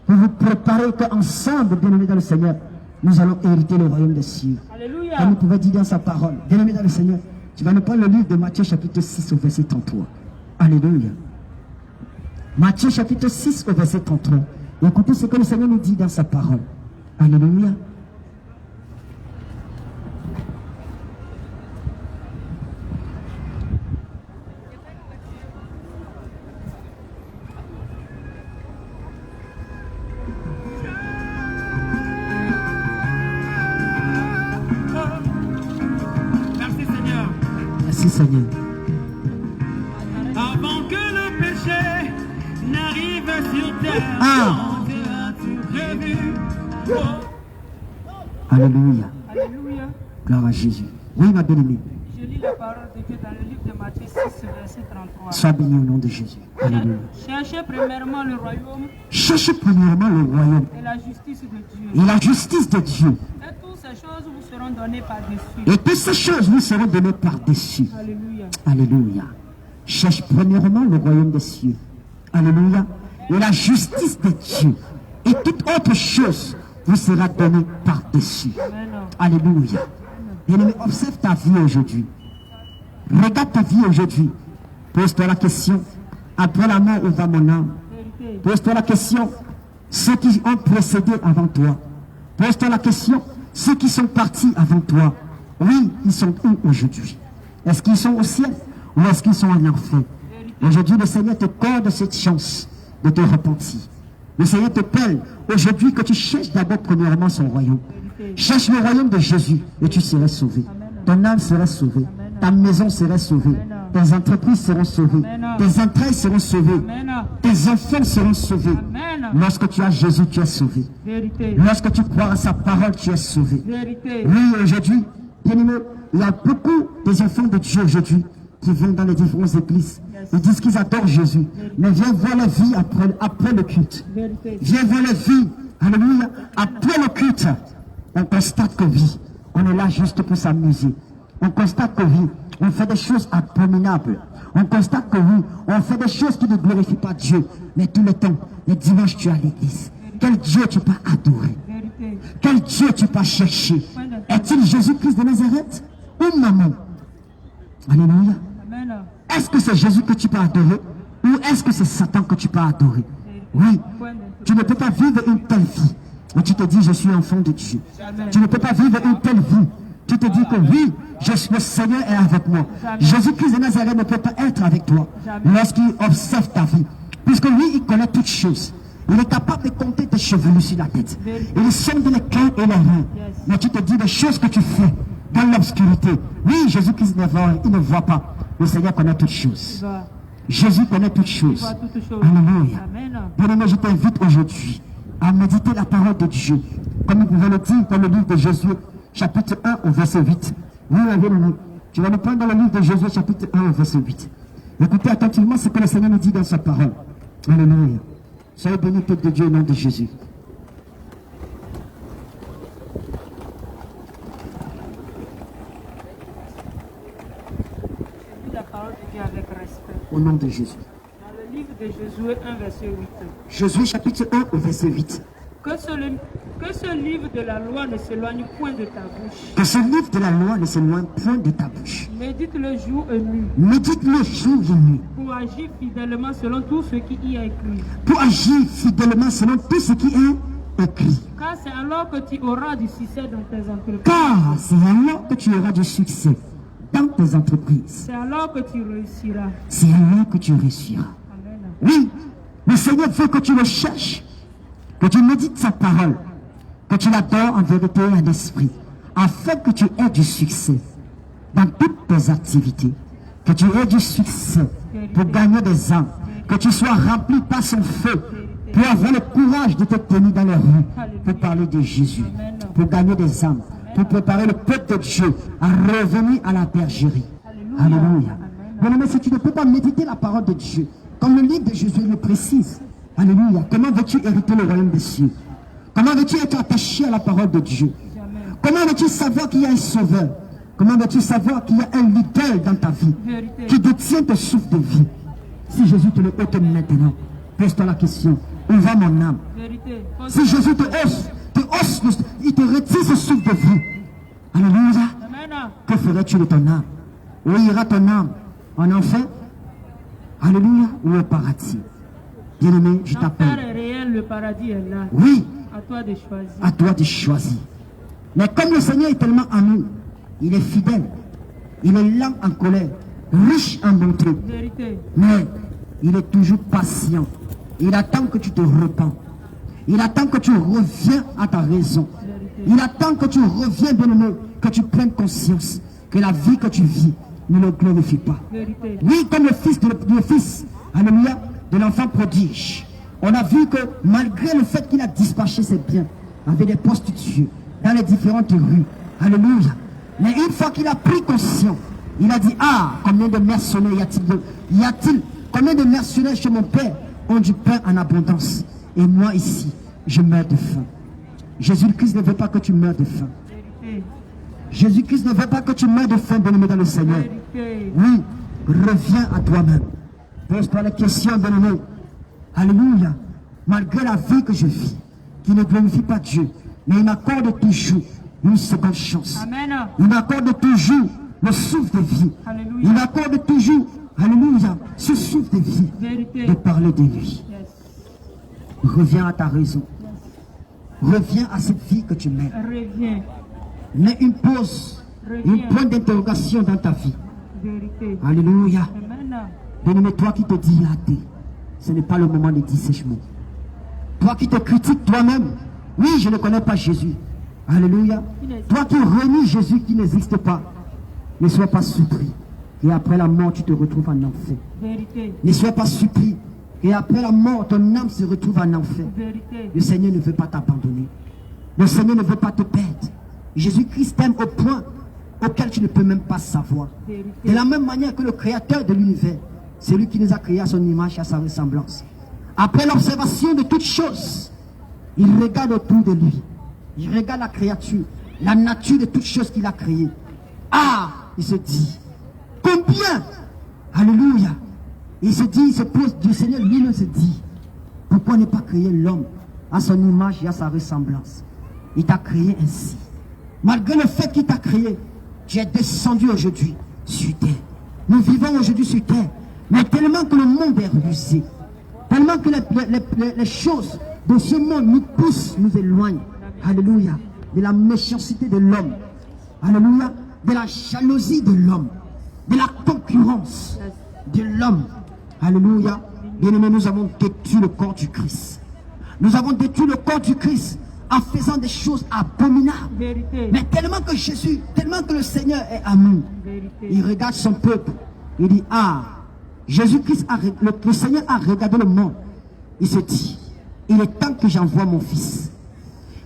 Pour vous préparer qu'ensemble, bien-aimés dans le Seigneur, nous allons hériter le royaume des cieux. Alléluia. Comme vous pouvez dire dans sa parole, bien-aimés dans le Seigneur, tu vas nous prendre le livre de Matthieu chapitre 6 au verset 33. Alléluia. Matthieu chapitre 6 au verset 33. Écoutez ce que le Seigneur nous dit dans sa parole. Alléluia. Merci Seigneur. Merci Seigneur. Avant que le péché n'arrive sur terre, Ah. Dieu a tout prévu. Oh. Alléluia. Alléluia. Gloire à Jésus. Oui, ma bien-aimée. Je lis la parole de Dieu dans le livre de Matthieu 6, verset 33. Sois béni au nom de Jésus. Alléluia. Cherchez premièrement le royaume Cherchez premièrement le royaume et la justice de Dieu. et la justice de Dieu. Et toutes ces choses vous seront données par-dessus. Et toutes ces choses vous seront données par-dessus. Alléluia. Alléluia. Cherche premièrement le royaume des cieux. Alléluia. Et la justice de Dieu. Et toute autre chose vous sera donnée par-dessus. Amen. Alléluia. Bien-aimé, observe ta vie aujourd'hui. Regarde ta vie aujourd'hui. Pose-toi la question. Après la mort, où va mon âme? Vérité. Pose-toi la question. Ceux qui ont précédé avant toi. Pose-toi la question. Ceux qui sont partis avant toi. Oui, ils sont où aujourd'hui? Est-ce qu'ils sont au ciel ou est-ce qu'ils sont en enfer? Aujourd'hui, le Seigneur te accorde cette chance de te repentir. Le Seigneur te appelle aujourd'hui que tu cherches d'abord premièrement son royaume. Cherche le royaume de Jésus et tu seras sauvé. Ton âme sera sauvée. Ta maison sera sauvée. Tes entreprises seront sauvées. Tes entrailles seront sauvées. Amen. Tes enfants seront sauvés. Amen. Lorsque tu as Jésus, tu es sauvé. Vérité. Lorsque tu crois à sa parole, tu es sauvé. Vérité. Oui, aujourd'hui, bien-aimé, il y a beaucoup des enfants de Dieu aujourd'hui qui viennent dans les différentes églises. Ils disent qu'ils adorent Jésus. Mais viens voir la vie après le culte. Vérité. Viens voir la vie, alléluia, après le culte. On constate que oui, on est là juste pour s'amuser. On constate que oui, on fait des choses abominables. On constate que oui, on fait des choses qui ne glorifient pas Dieu. Mais tout le temps, les dimanches, tu es à l'église. Quel Dieu tu peux adorer? Vérité. Quel Dieu tu peux chercher? Est-il Jésus-Christ de Nazareth ou maman? Alléluia. Amen. Est-ce que c'est Jésus que tu peux adorer ou est-ce que c'est Satan que tu peux adorer? Oui. Tu ne peux pas vivre une telle vie où tu te dis je suis enfant de Dieu. Tu ne peux pas vivre une telle vie. Tu te dis que oui, le Seigneur est avec moi. Jésus-Christ de Nazareth ne peut pas être avec toi lorsqu'il observe ta vie. Puisque lui, il connaît toutes choses. Il est capable de compter tes cheveux sur la tête. Il sonde les cœurs et les reins. Mais tu te dis des choses que tu fais dans l'obscurité. Oui, Jésus-Christ il ne voit pas. Le Seigneur connaît toutes choses. Jésus connaît toutes choses. Alléluia. Bien-aimé, je t'invite aujourd'hui à méditer la parole de Dieu. Comme vous pouvez le dire dans le livre de Josué, chapitre 1 au verset 8. Oui, l'avez lu. Tu vas nous prendre dans le livre de Josué, chapitre 1 au verset 8. Écoutez attentivement ce que le Seigneur nous dit dans sa parole. Alléluia. Soyez bénis, peuple de Dieu, au nom de Jésus. La parole de Dieu avec respect. Au nom de Jésus. Dans le livre de Josué 1, verset 8. Josué, chapitre 1 au verset 8. Que ce livre de la loi ne s'éloigne point de ta bouche. Que ce livre de la loi ne s'éloigne point de ta bouche. Médite-le jour et nuit. Médite-le jour et nuit. Pour agir fidèlement selon tout ce qui y est écrit. Pour agir fidèlement selon tout ce qui est écrit. Car c'est alors que tu auras du succès dans tes entreprises. Car c'est alors que tu auras du succès dans tes entreprises. C'est alors que tu réussiras. C'est alors que tu réussiras. Amen. Oui, le Seigneur veut que tu le cherches, que tu médites sa parole, que tu l'adores en vérité et en esprit, afin que tu aies du succès. dans toutes tes activités. Que tu aies du succès pour gagner des âmes. Que tu sois rempli par son feu pour avoir le courage de te tenir dans les rues pour parler de Jésus, pour gagner des âmes, pour préparer le peuple de Dieu à revenir à la bergerie. Alléluia. Bien-aimé, si tu ne peux pas méditer la parole de Dieu, comme le livre de Jésus le précise, alléluia, comment veux-tu hériter le royaume des cieux? Comment veux-tu être attaché à la parole de Dieu? Comment veux-tu savoir qu'il y a un sauveur? Comment veux-tu savoir qu'il y a un leader dans ta vie qui détient ton souffle de vie? Si Jésus te le ôte maintenant, pose-toi la question, où va mon âme? Si Jésus te hausse, il te retire ce souffle de vie. Alléluia. Que ferais-tu de ton âme? Où ira ton âme? En enfer? Alléluia. Ou au paradis? Bien-aimé, je t'appelle. Le paradis est là. Oui. À toi de choisir. À toi de choisir. Mais comme le Seigneur est tellement amour, il est fidèle, il est lent en colère, riche en bonté. Mais il est toujours patient. Il attend que tu te repens. Il attend que tu reviens à ta raison. Il attend que tu reviens, bien-aimé, que tu prennes conscience que la vie que tu vis ne le glorifie pas. Oui, comme le fils, alléluia, de l'enfant prodige. On a vu que malgré le fait qu'il a dispatché ses biens avec des prostituées dans les différentes rues, alléluia, mais une fois qu'il a pris conscience, il a dit, ah, combien de mercenaires y a-t-il? Combien de mercenaires chez mon père ont du pain en abondance? Et moi ici, je meurs de faim. Jésus-Christ ne veut pas que tu meurs de faim. Jésus-Christ ne veut pas que tu meurs de faim, bien-aimé dans le Seigneur. Oui, reviens à toi-même. Pose-toi la question, bien-aimé. Alléluia. Malgré la vie que je vis, qui ne glorifie pas Dieu, mais il m'accorde toujours une seconde chance. Amen. Il m'accorde toujours le souffle de vie. Alléluia. Il m'accorde toujours, alléluia, ce souffle de vie. Vérité. De parler de lui. Yes. Reviens à ta raison. Reviens à cette vie que tu mènes. Reviens. Mets une pause, une point d'interrogation dans ta vie. Vérité. Alléluia. Amen. Bien-aimé, toi qui te dis athée, ce n'est pas le moment de dissèchement. Toi qui te critiques toi-même, oui, je ne connais pas Jésus. Alléluia. Toi qui renies Jésus qui n'existe pas, ne sois pas surpris. Et après la mort, tu te retrouves en enfer. Vérité. Ne sois pas surpris. Et après la mort, ton âme se retrouve en enfer. Vérité. Le Seigneur ne veut pas t'abandonner. Le Seigneur ne veut pas te perdre. Jésus-Christ t'aime au point auquel tu ne peux même pas savoir. Vérité. De la même manière que le Créateur de l'univers, c'est lui qui nous a créés à son image et à sa ressemblance. Après l'observation de toutes choses, il regarde autour de lui. Il regarde la créature, la nature de toutes choses qu'il a créées. Ah, il se dit, combien? Alléluia. Il se dit, il se pose, du Seigneur lui-même se dit, pourquoi ne pas créer l'homme à son image et à sa ressemblance? Il t'a créé ainsi. Malgré le fait qu'il t'a créé, tu es descendu aujourd'hui sur terre. Nous vivons aujourd'hui sur terre. Mais tellement que le monde est rusé, tellement que les choses de ce monde nous poussent, nous éloignent. Alléluia. De la méchanceté de l'homme. Alléluia. De la jalousie de l'homme. De la concurrence de l'homme. Alléluia. Bien-aimés, nous avons détruit le corps du Christ. Nous avons détruit le corps du Christ en faisant des choses abominables. Vérité. Mais tellement que Jésus, tellement que le Seigneur est amour, Vérité. il regarde son peuple. Il dit, ah, Jésus-Christ, le Seigneur a regardé le monde. Il se dit, il est temps que j'envoie mon fils.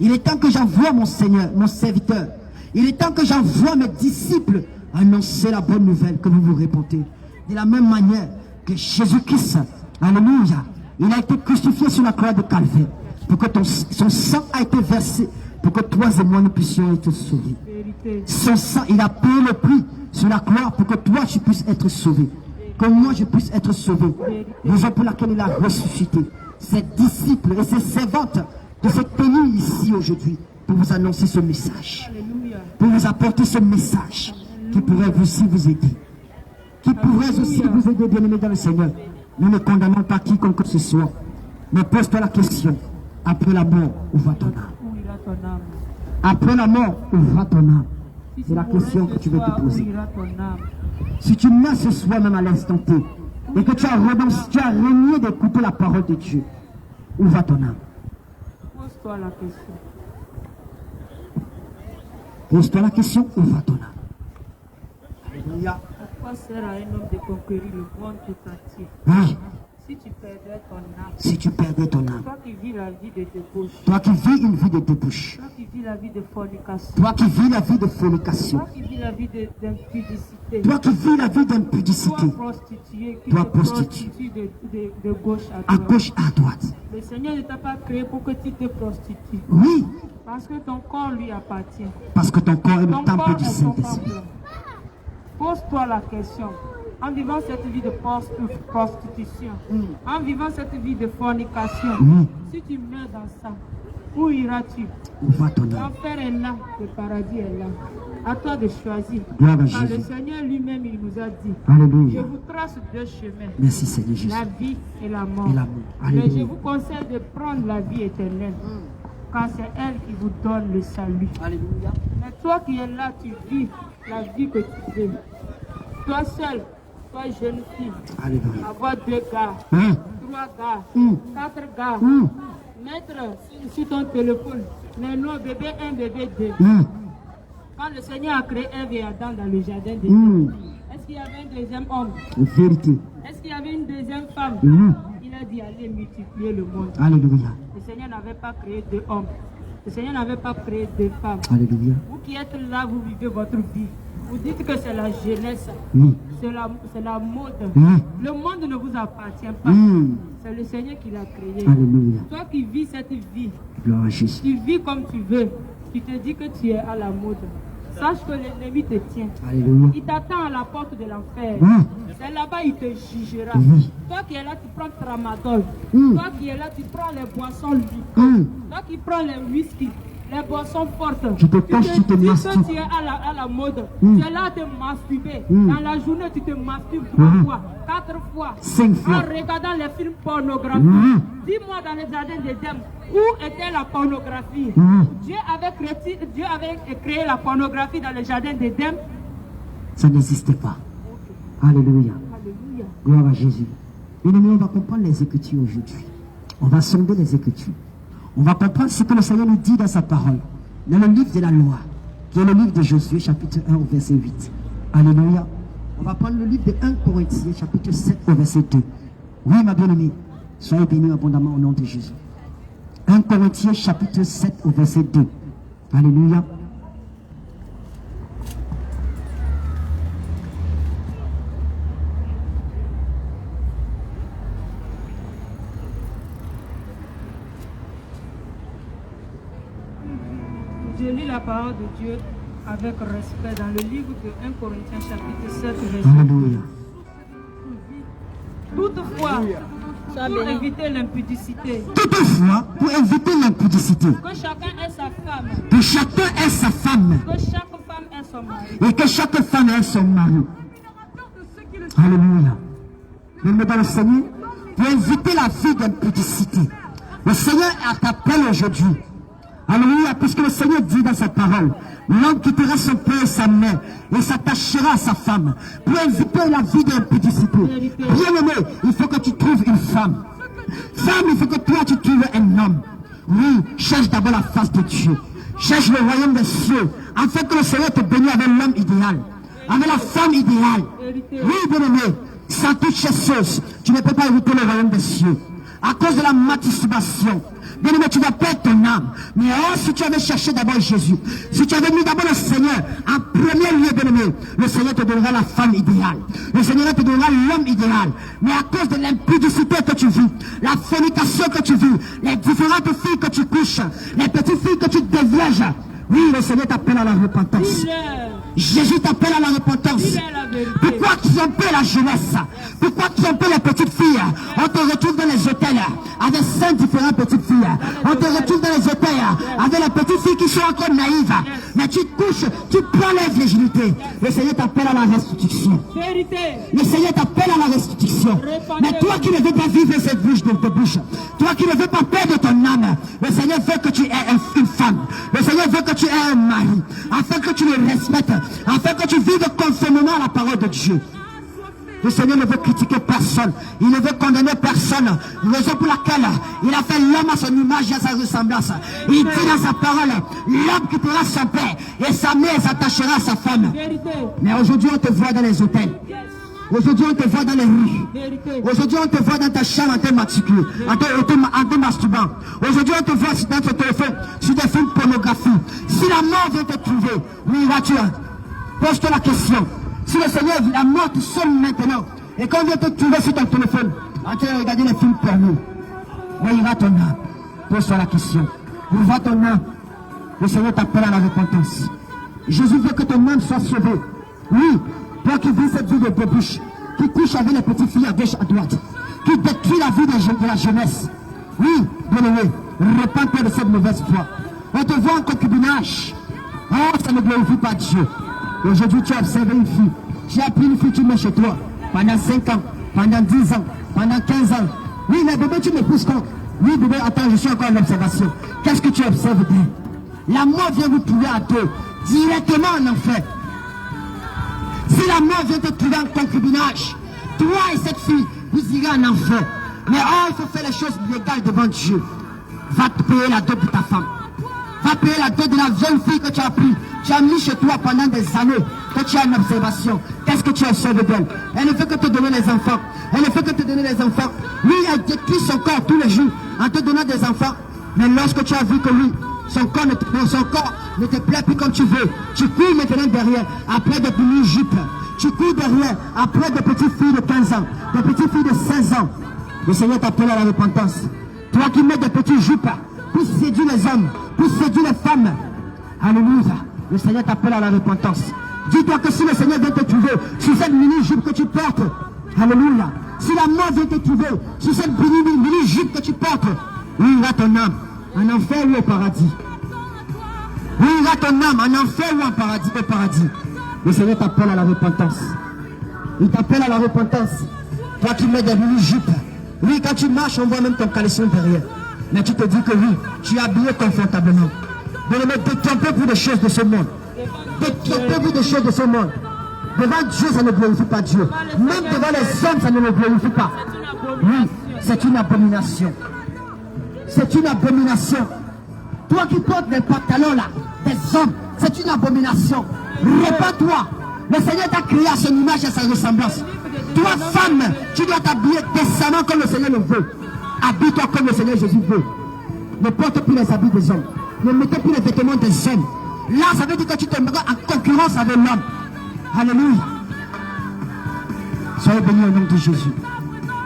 Il est temps que j'envoie mon Seigneur, mon serviteur. Il est temps que j'envoie mes disciples annoncer la bonne nouvelle que vous vous répondez. De la même manière que Jésus-Christ, alléluia, il a été crucifié sur la croix de Calvaire pour que son sang a été versé pour que toi et moi nous puissions être sauvés. Vérité. Son sang, il a payé le prix sur la croix pour que toi tu puisses être sauvé. Que moi je puisse être sauvé. Raison pour laquelle il a ressuscité ses disciples et ses servantes de se tenir ici aujourd'hui pour vous annoncer ce message. Alléluia. Pour vous apporter ce message qui pourrait aussi vous aider. Qui pourrait aussi vous aider, bien-aimés dans le Seigneur. Nous ne condamnons pas quiconque que ce soit. Mais pose-toi la question. Après la mort, où va ton âme? Où ira ton âme? Après la mort, où va ton âme? Si C'est la tu question mourrais que tu ce veux te soir, poser. Où ira ton âme? Si tu meurs ce soir même à l'instant T, et que tu as renoncé, tu as renié d'écouter la parole de Dieu, où va ton âme? Pose-toi la question. Pose-toi la question, où va ton âme? Alléluia. Pourquoi sert à un homme de conquérir le monde tout entier Oui. si tu perdais ton âme? Si tu perdais ton âme. Toi qui vis la vie de débauche. Toi qui vis une vie de débauche. Toi qui vis la vie de fornication. Toi qui vis la vie de fornication. Toi qui vis la vie d'impudicité. Toi qui vis la vie d'impudicité. Toi prostituée qui Toi te prostituée. prostitue de gauche À à droite. gauche, à droite. Le Seigneur ne t'a pas créé pour que tu te prostitues. Oui. Parce que ton corps lui appartient. Parce que ton corps est Ton le temple corps du est ton Saint-Esprit. temple. Pose-toi la question. En vivant cette vie de prostitution, en vivant cette vie de fornication, si tu meurs dans ça, où iras-tu? Où va ton âme? L'enfer est là, le paradis est là. À toi de choisir. Gloire à Car le Jésus. Seigneur lui-même, il nous a dit, Alléluia. je vous trace deux chemins, Merci Seigneur Jésus. la vie et la mort. Et l'amour. Mais Alléluia. je vous conseille de prendre la vie éternelle, car c'est elle qui vous donne le salut. Alléluia. Mais toi qui es là, tu vis la vie que tu veux. Toi seul, toi jeune fille, Alléluia. avoir 2 gars, Hein? 3 gars, 4 gars, Hum. mettre sur ton téléphone les noms bébé 1, bébé 2. Hum. Quand le Seigneur a créé Ève et Adam dans le jardin de Hum. est-ce qu'il y avait un deuxième homme? Vérité. Est-ce qu'il y avait une deuxième femme? Hum. Il a dit allez multiplier le monde. Alléluia. Le Seigneur n'avait pas créé 2 hommes. Le Seigneur n'avait pas créé 2 femmes. Alléluia. Vous qui êtes là, vous vivez votre vie. Vous dites que c'est la jeunesse, Oui. c'est la mode. Hum. Le monde ne vous appartient pas. Hum. C'est le Seigneur qui l'a créé. Alléluia. Toi qui vis cette vie, Gloire à Jésus. tu vis comme tu veux. Tu te dis que tu es à la mode. Sache que l'ennemi te tient. Alléluia. Il t'attend à la porte de l'enfer. Hum. C'est là-bas il te jugera. Oui. Toi qui es là, tu prends tramadol. Hum. Toi qui es là, tu prends les boissons liquides. Hum. Toi qui prends les whisky, les boissons fortes. Tu te caches, tu te dis masturbes. que tu es à la mode. Hum. Tu es là à te masturber. Hum. Dans la journée, tu te masturbes 3 fois, 4 fois. 5 fois. En regardant les films pornographiques. Hum. Dis-moi dans les jardins d'Éden, où était la pornographie? Hum. Dieu avait créé la pornographie dans le jardin d'Éden. Ça n'existait pas. Alléluia. Alléluia. Gloire à Jésus. Bien aimé, on va comprendre les Écritures aujourd'hui. On va sonder les Écritures. On va comprendre ce que le Seigneur nous dit dans sa parole. Dans le livre de la loi, qui est le livre de Josué, chapitre 1 au verset 8. Alléluia. On va prendre le livre de 1 Corinthiens, chapitre 7 au verset 2. Oui, ma bien-aimée, soyez bénis abondamment au nom de Jésus. 1 Corinthiens, chapitre 7 au verset 2. Alléluia. Je lis la parole de Dieu avec respect dans le livre de 1 Corinthiens chapitre 7 verset 2. Alléluia. Toutefois, pour éviter l'impudicité, Toutefois, pour éviter l'impudicité, que chacun ait sa femme, que chacun ait sa femme que chaque femme ait son mari. et que chaque femme ait son mari. Alléluia. Bien-aimés dans le Seigneur, pour éviter la vie d'impudicité, le Seigneur t'appelle aujourd'hui. Alléluia, puisque le Seigneur dit dans sa parole, l'homme quittera son père et sa mère et s'attachera à sa femme pour éviter la vie d'impudicité. Bien aimé, il faut que tu trouves une femme. Femme, il faut que toi tu trouves un homme. Oui, cherche d'abord la face de Dieu. Cherche le royaume des cieux, afin que le Seigneur te bénisse avec l'homme idéal, avec la femme idéale. Oui, bien aimé, sans toutes ces choses, tu ne peux pas éviter le royaume des cieux. À cause de la masturbation. Bien aimé, tu vas perdre ton âme. Mais si tu avais cherché d'abord Jésus, si tu avais mis d'abord le Seigneur en premier lieu, bien aimé, le Seigneur te donnera la femme idéale. Le Seigneur te donnera l'homme idéal. Mais à cause de l'impudicité que tu vis, la fornication que tu vis, les différentes filles que tu couches, les petites filles que tu dévièges, oui, le Seigneur t'appelle à la repentance. Jésus t'appelle à la repentance. Pourquoi tromper la jeunesse? Pourquoi tromper les petites filles? On te retrouve dans les hôtels avec 5 différentes petites filles. On te retrouve dans les hôtels avec les petites filles qui sont encore naïves. Mais tu couches, tu prends la virginité. Le Seigneur t'appelle à la restitution. Le Seigneur t'appelle à la restitution. Mais toi qui ne veux pas vivre cette bouche de ta bouche, toi qui ne veux pas perdre ton âme, le Seigneur veut que tu aies une femme. Le Seigneur veut que tu aies un mari, afin que tu le respectes, afin que tu vives conformément à la parole de Dieu. Le Seigneur ne veut critiquer personne. Il ne veut condamner personne. Raison pour laquelle il a fait l'homme à son image et à sa ressemblance. Il dit dans sa parole, l'homme quittera son père et sa mère s'attachera à sa femme. Mais aujourd'hui, on te voit dans les hôtels. Aujourd'hui, on te voit dans les rues. Aujourd'hui, on te voit dans ta chambre en te masturbant. Aujourd'hui, on te voit dans ton téléphone sur des films pornographiques. Si la mort vient te trouver, où iras-tu? Pose-toi la question. Si le Seigneur, la mort te sonne maintenant, et quand on vient te trouver sur ton téléphone, en train de regarder les films porno, où ira ton âme? Pose-toi la question. Où va ton âme? Le Seigneur t'appelle à la repentance. Jésus veut que ton âme soit sauvée. Oui, toi qui vis cette vie de débauche, qui couche avec les petites filles à gauche, à droite, qui détruit la vie de la jeunesse. Oui, bien-aimé, repends-toi de cette mauvaise foi. On te voit en concubinage. Oh, ça ne glorifie pas Dieu. Aujourd'hui, tu as observé une fille. Tu as pris une fille, tu mets chez toi. Pendant 5 ans, pendant 10 ans, pendant 15 ans. Oui, mais bébé, tu me pousses quand? Oui, bébé, attends, je suis encore en observation. Qu'est-ce que tu observes d'elle? La mort vient vous trouver à deux, directement en enfer. Si la mort vient te trouver en concubinage, toi et cette fille, vous irez en enfer. Mais oh, il faut faire les choses légales devant Dieu. Va te payer la dot de ta femme. Va payer la dot de la jeune fille que tu as pris. Tu as mis chez toi pendant des années, que tu as une observation. Qu'est-ce que tu observes d'elle? Elle ne fait que te donner les enfants. Elle ne fait que te donner les enfants. Oui, elle détruit son corps tous les jours en te donnant des enfants. Mais lorsque tu as vu que oui, son corps ne te plaît plus comme tu veux, tu cours maintenant derrière, après des mini-jupes. Tu cours derrière, après des petites filles de 15 ans, des petites filles de 16 ans. Le Seigneur t'appelle à la repentance. Toi qui mets des petites jupes pour séduire les hommes, pour séduire les femmes. Alléluia. Le Seigneur t'appelle à la repentance. Dis-toi que si le Seigneur vient te trouver sur cette mini-jupe que tu portes, alléluia. Si la mort vient te trouver sur cette mini-jupe que tu portes, où ira ton âme? En enfer ou au paradis? Où ira ton âme? En enfer ou en paradis? Au paradis. Le Seigneur t'appelle à la repentance. Il t'appelle à la repentance. Toi qui mets des mini-jupes. Oui, quand tu marches, on voit même ton caleçon derrière. Mais tu te dis que oui, tu es habillé confortablement. De ne mettre détrompez-vous des choses de ce monde. Détrompez-vous des choses de ce monde. Devant Dieu, ça ne glorifie pas Dieu. Même devant les hommes, ça ne le glorifie pas. Oui, c'est une abomination. C'est une abomination. Toi qui portes des pantalons là, des hommes, c'est une abomination. Répands-toi. Le Seigneur t'a créé à son image et à sa ressemblance. Toi, femme, tu dois t'habiller décemment comme le Seigneur le veut. Habille-toi comme le Seigneur Jésus veut. Ne porte plus les habits des hommes. Ne mettez plus les vêtements des hommes. Là, ça veut dire que tu te mets en concurrence avec l'homme. Alléluia. Soyez bénis au nom de Jésus.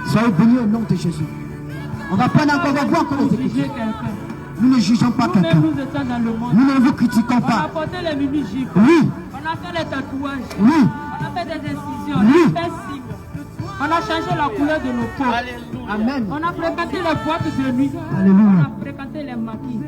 Soyez bénis au nom de Jésus. On va prendre encore, on va voir comment c'est écrit. Nous ne jugeons pas quelqu'un. Nous ne vous critiquons pas. On a porté les mini-jupes. Oui. On a fait les tatouages. Oui. On a fait des incisions. Oui. On a fait signe. On a changé la couleur de nos peaux. Amen. On a fréquenté les boîtes de nuit. Alléluia. On a fréquenté les maquis.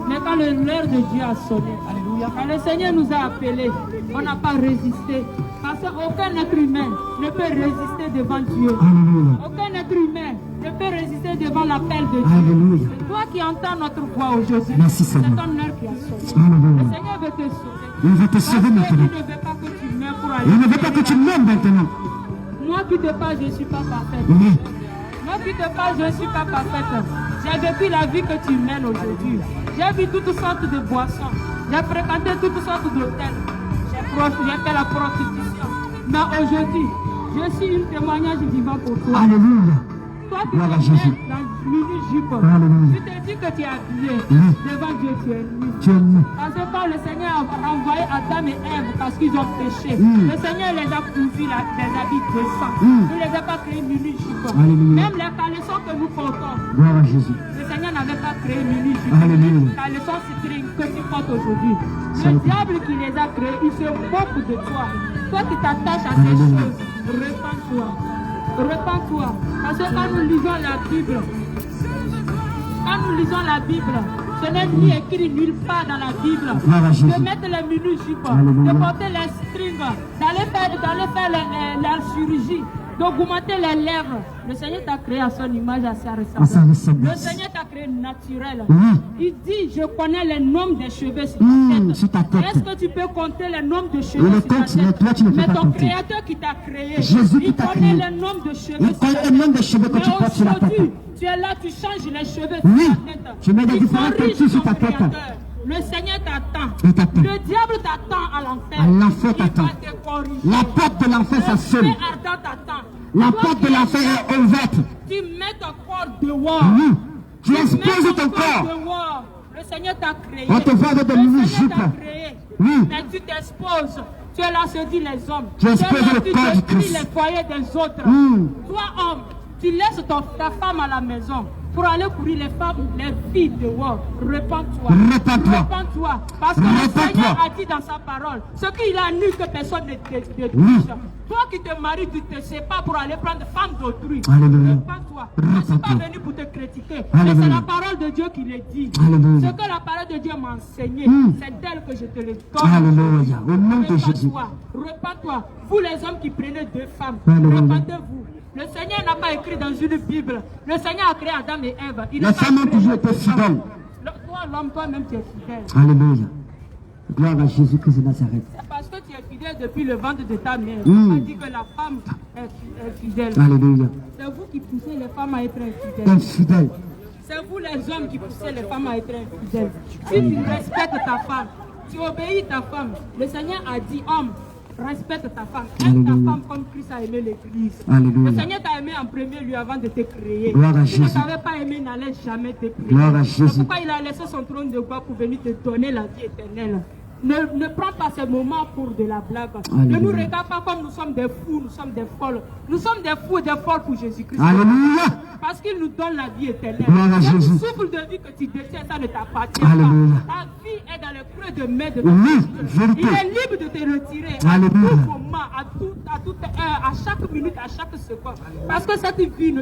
Mais quand l'heure de Dieu a sonné, alléluia, quand le Seigneur nous a appelés, on n'a pas résisté. Parce qu'aucun être humain ne peut résister devant Dieu. Alléluia. Aucun être humain ne peut résister devant l'appel de Dieu. Alléluia. C'est toi qui entends notre voix aujourd'hui. Merci, C'est Seigneur. ton heure qui a sonné. Alléluia. Le Seigneur veut te sauver. Il veut te sauver Parce qu'il maintenant. ne veut pas que tu meurs pour aller. Il ne veut pas que tu meurs maintenant. Moi qui te parle, je ne suis pas parfaite. Oui. Moi qui te parle, je ne suis pas parfaite. J'ai vécu la vie que tu mènes aujourd'hui. J'ai vu toutes sortes de boissons. J'ai fréquenté toutes sortes d'hôtels. J'ai fait la prostitution. Mais aujourd'hui, je suis un témoignage vivant pour toi. Alléluia. Toi qui Voilà, te Jésus. mets dans une mini-jupe, Alléluia. tu te dis que tu es habillé. Oui. Devant Dieu, tu es nu. Tu es né. Parce que quand le Seigneur a envoyé Adam et Ève parce qu'ils ont péché, le Seigneur les a cousus des habits de sang. Il ne les a pas créés mini-jupe. Alléluia. Même les caleçons que nous portons, Gloire à Jésus. le Seigneur n'avait pas créé mini-jupe. Alléluia. Les caleçons string que tu portes aujourd'hui. Le Salut. diable qui les a créés, il se moque de toi. Toi qui t'attaches à ces Alléluia. choses, repens-toi. Repens-toi. Parce que quand nous lisons la Bible, ce n'est ni écrit nulle part dans la Bible Gloire à Jésus. de mettre les mini-jupes, Alléluia. de porter les strings, d'aller faire la chirurgie d'augmenter les lèvres. Le Seigneur t'a créé à son image, à sa À sa ressemblance. ressemblance. Le Seigneur t'a créé naturel. Oui. Il dit, je connais les nombres des cheveux sur Sur ta ta tête. tête. Est-ce que tu peux compter les nombres de On cheveux le sur ta compte, mais tête? toi, tu ne peux Mais pas ton compter. créateur qui t'a créé, Jésus qui il t'a connaît créé. le nombre de cheveux Il sur connaît ta le nombre de tête. cheveux que Mais tu portes sur la tête. aujourd'hui, tu es là, tu changes les cheveux Oui. sur ta tête. Tu mets des Il différentes corrige teintures sur ton ta tête. créateur. Le Seigneur t'attend. Il t'attend. Le diable t'attend à l'enfer. À l'enfer Il t'attend. va te corriger. La porte de l'enfer, ça Le sonne. feu ardent t'attend. La Toi porte qui de es l'enfer là, est ouverte. tu mets ton corps dehors. Oui. Tu mets exposes ton corps. dehors. Le Seigneur t'a créé. On te voit avec des Le mini-jupes. Seigneur t'a créé. Oui. Mais tu t'exposes. Tu es là, se dit les hommes. Tu exposes es là, le tu corps du détruis Christ. les foyers des autres. Toi, homme, tu laisses ta femme à la maison pour aller courir les filles dehors. Répands-toi. Répands-toi. Répands-toi. Parce que le Répands-toi. Seigneur a dit dans sa parole, ce qu'il a nu que personne ne te touche. Oui. Toi qui te maries, tu ne te sais pas pour aller prendre femme d'autrui. Alléluia. Répands-toi. Je ne suis pas Répands-toi. venu pour te critiquer. Mais Alléluia. c'est la parole de Dieu qui le dit. Alléluia. Ce que la parole de Dieu m'a enseigné, c'est d'elle que je te le donne. Alléluia. Au nom de Jésus. Répands-toi. Répands-toi. Vous les hommes qui prenez deux femmes, Alléluia. répandez-vous. Le Seigneur n'a pas écrit dans une Bible. Le Seigneur a créé Adam et Ève. Il n'a Les pas femmes ont créé toujours été deux femmes. fidèles. Toi, l'homme, toi-même, tu es fidèle. Alléluia. Gloire à Jésus-Christ de Nazareth. C'est parce que tu es fidèle depuis le ventre de ta mère. On m'a dit que la femme est fidèle. Alléluia. C'est vous qui poussez les femmes à être infidèles. Infidèle. C'est vous les hommes qui poussez les femmes à être infidèles. Si tu respectes ta femme, tu obéis ta femme. Le Seigneur a dit, homme, respecte ta femme. Aime ta Alléluia. femme comme Christ a aimé l'Église. Alléluia. Le Seigneur t'a aimé en premier lieu avant de te créer. Gloire à Si tu ne Jésus. t'avais pas aimé, il n'allait jamais te créer. Gloire à C'est Jésus. pourquoi il a laissé son trône de gloire pour venir te donner la vie éternelle. Ne prends pas ces moments pour de la blague. Alléluia. Ne nous regarde pas comme nous sommes des fous, nous sommes des folles. Nous sommes des fous et des folles pour Jésus-Christ. Alléluia. Parce qu'il nous donne la vie éternelle. Gloire à Ce Jésus. souffle de vie que tu détiens, ça ne t'appartient Alléluia. pas. Ta vie est dans le creux de main de ton Oui, Dieu. vérité. Il est libre de te retirer Alléluia. à tout moment, à toute heure, à chaque minute, à chaque seconde. Parce que cette vie ne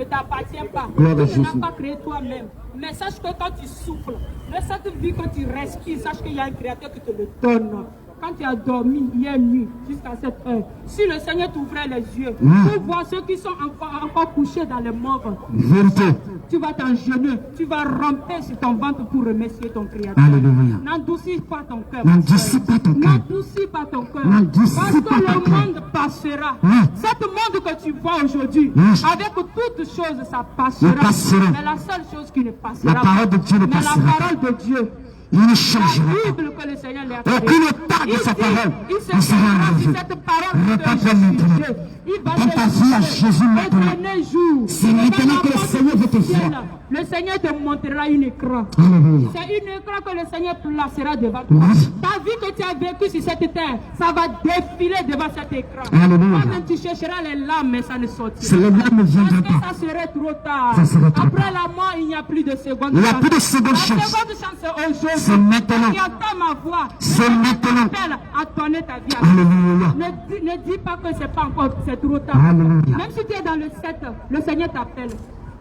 t'appartient pas. Gloire à Tu ne Jésus. l'as pas créé toi-même. Mais sache que quand tu souffles, de cette vie, quand tu respires, sache qu'il y a un créateur qui te le donne. Quand tu as dormi hier nuit jusqu'à cette heure, si le Seigneur t'ouvrait les yeux pour voir ceux qui sont encore couchés dans les morts, Vérité. tu vas t'engenouiller, tu vas ramper sur ton ventre pour remercier ton Créateur. Alléluia. N'endoucis pas ton cœur. N'endoucis pas ton cœur. N'endoucis pas ton cœur. N'endoucis Parce que pas ton le cœur. monde passera. Oui. Cet monde que tu vois aujourd'hui, Oui. avec toutes choses, ça passera. Il passera. Mais la seule chose qui ne passera La parole de Dieu ne mais passera la pas. parole de Dieu, Il ne la changera pas. Bible que le Seigneur lui a créée. Aucune part de Il sa dit, parole il ne se sera fera enlevée. sur cette parole de Répands-toi Jésus. maintenant. Il va Donne ta te vie à juger. Jésus maintenant. Éternel jour. C'est maintenant que le Seigneur veut te voir. Le Seigneur te montrera un écran. Alléluia. C'est une écran que le Seigneur placera devant toi. Oui. Ta vie que tu as vécue sur cette terre, ça va défiler devant cet écran. Alléluia. Toi-même, tu chercheras les larmes, mais ça ne sortira C'est le larmes ne viendra parce que pas. ça serait trop tard. Ça serait trop Après tard. la mort, il n'y a plus de seconde Il n'y a chance. plus de seconde La chance. seconde chance, c'est aujourd'hui. C'est maintenant. Qui entend ma voix. C'est maintenant. Appelle à donner ta vie à Alléluia. ne dis pas que c'est pas encore, c'est trop tard. Alléluia. Même si tu es dans le 7, le Seigneur t'appelle.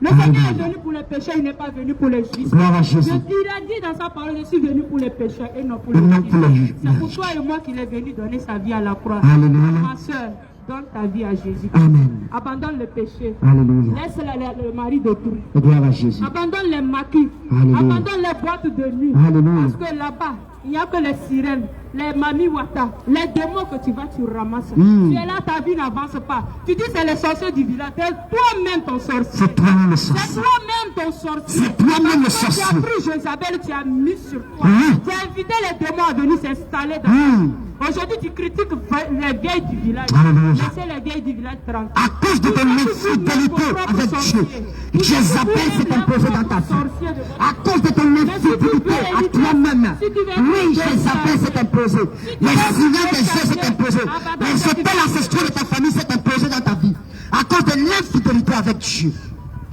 Le Seigneur est venu pour les pécheurs, il n'est pas venu pour les justes. Gloire à Jésus. Il a dit dans sa parole, je suis venu pour les pécheurs et non pour Et les non pour les justes. justes. C'est pour toi et moi qu'il est venu donner sa vie à la croix. Alléluia. Ma soeur, donne ta vie à Jésus. Amen. Abandonne le péché. Alléluia. Laisse le mari d'autrui. Gloire à Jésus. Abandonne les maquis. Alléluia. Abandonne les boîtes de nuit. Alléluia. Parce que là-bas, il n'y a que les sirènes, les mami wata, les démons que tu ramasses. Tu es là, ta vie n'avance pas. Tu dis c'est les sorciers du village. C'est toi-même ton sorcier. C'est toi-même le C'est sorcier. toi-même ton sorcier. C'est toi-même le Parce que sorcier. tu as pris Jézabel, tu as mis sur toi. Oui. Tu as invité les démons à venir s'installer dans Oui. Aujourd'hui, tu critiques les vieilles du village. Alléluia. Laissez les vieilles du village tranquilles. À cause de ton infidélité avec Dieu, Jézabel s'est imposé dans ta vie. À cause de ton infidélité à toi-même, oui, Jézabel s'est imposé. Les signes des yeux s'est imposé. Les hôtels ancestraux de ta famille s'est imposé dans ta vie. À cause de l'infidélité avec Dieu.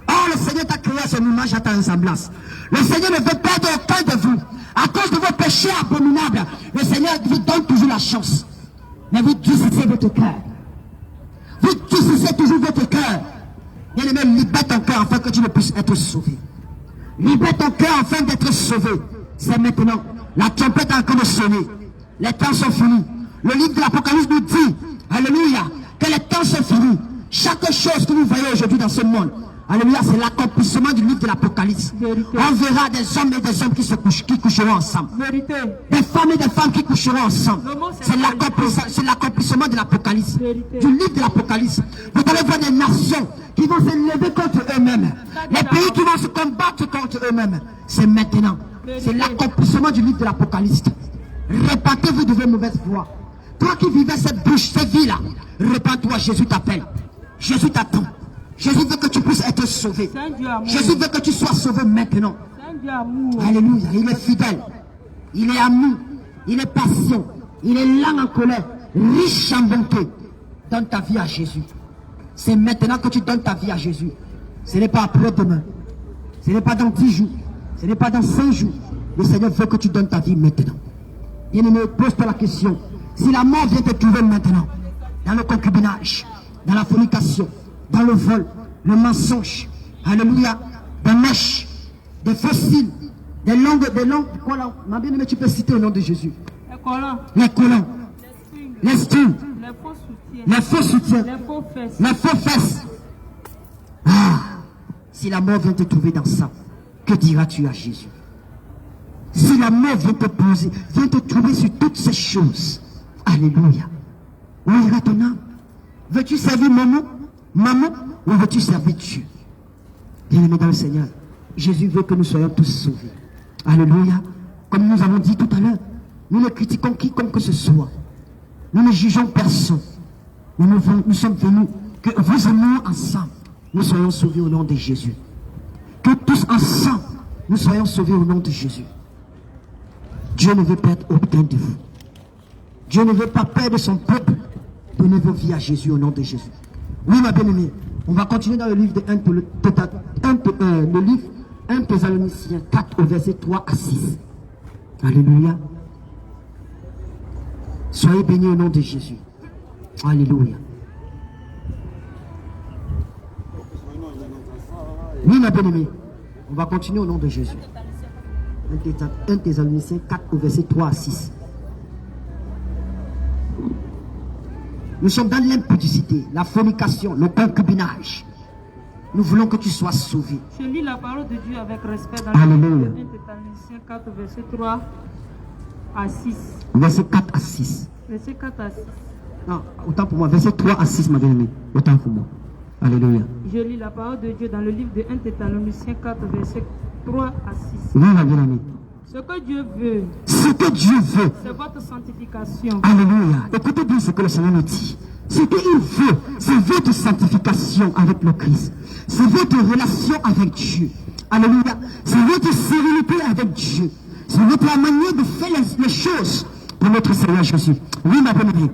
Or, le Seigneur t'a créé à son image, à ta ressemblance. Le Seigneur ne veut perdre aucun de vous. À cause de vos péchés abominables, le Seigneur vous donne toujours la chance. Mais vous durcissez votre cœur. Vous durcissez toujours votre cœur. Bien-aimé, libère ton cœur afin que tu ne puisses être sauvé. Libère ton cœur afin d'être sauvé. C'est maintenant. La trompette est en train de sonner. Les temps sont finis. Le livre de l'Apocalypse nous dit, alléluia, que les temps sont finis. Chaque chose que vous voyez aujourd'hui dans ce monde, alléluia, c'est l'accomplissement du livre de l'Apocalypse. On verra des hommes et des hommes qui coucheront ensemble. Des femmes et des femmes qui coucheront ensemble. C'est l'accomplissement de l'Apocalypse. Du livre de l'Apocalypse. Vous allez voir des nations qui vont se lever contre eux-mêmes. Les pays qui vont se combattre contre eux-mêmes. C'est maintenant. C'est l'accomplissement du livre de l'Apocalypse. Répentez-vous de vos mauvaises voies. Toi qui vivais cette bouche, cette vie-là, répands-toi, Jésus t'appelle. Jésus t'attend. Jésus veut que tu puisses être sauvé. Jésus veut que tu sois sauvé maintenant. Alléluia. Il est fidèle. Il est amour. Il est patient. Il est lent en colère. Riche en bonté. Donne ta vie à Jésus. C'est maintenant que tu donnes ta vie à Jésus. Ce n'est pas après-demain. Ce n'est pas dans 10 jours. Ce n'est pas dans 5 jours. Le Seigneur veut que tu donnes ta vie maintenant. Bien-aimé, pose-toi la question. Si la mort vient te trouver maintenant, dans le concubinage, dans la fornication, dans le vol, le mensonge, alléluia, des mèches, des fossiles, des langues, collants. Ma bien-aimée, tu peux citer au nom de Jésus. Les collants, les stings, les faux soutiens, les faux fesses. Ah, si la mort vient te trouver dans ça, que diras-tu à Jésus? Si la mort vient te poser, vient te trouver sur toutes ces choses, alléluia, où ira ton âme? Veux-tu servir maman, ou veux-tu servir Dieu? Bien-aimé dans le Seigneur, Jésus veut que nous soyons tous sauvés. Alléluia. Comme nous avons dit tout à l'heure, nous ne critiquons quiconque que ce soit. Nous ne jugeons personne. Nous sommes venus que vous et nous ensemble, nous soyons sauvés au nom de Jésus. Que tous ensemble, nous soyons sauvés au nom de Jésus. Dieu ne veut perdre aucun de vous. Dieu ne veut pas perdre son peuple. Donnez vos vies à Jésus au nom de Jésus. Oui, ma bien-aimée, on va continuer dans le livre de 1 Thessaloniciens 4 au verset 3 à 6. Alléluia. Soyez bénis au nom de Jésus. Alléluia. Oui, ma bien-aimée, on va continuer au nom de Jésus. 1 Thessaloniciens 4 au verset 3 à 6. Nous sommes dans l'impudicité, la fornication, le concubinage. Nous voulons que tu sois sauvé. Je lis la parole de Dieu avec respect dans Alléluia. 1 Thessaloniciens 4, verset 3 à 6. Verset 4 à 6. Verset 4 à 6. Non, autant pour moi. Verset 3 à 6, ma bien-aimée. Autant pour moi. Alléluia. Je lis la parole de Dieu dans le livre de 1 Thessaloniciens 4, verset 3 à 6. Oui, ma bien-aimée. Ce que Dieu veut, c'est votre sanctification. Alléluia. Écoutez bien ce que le Seigneur nous dit. Ce qu'il veut, c'est votre sanctification avec le Christ. C'est votre relation avec Dieu. Alléluia. C'est votre sérénité avec Dieu. C'est votre manière de faire les choses pour notre Seigneur Jésus. Oui, ma bien-aimée.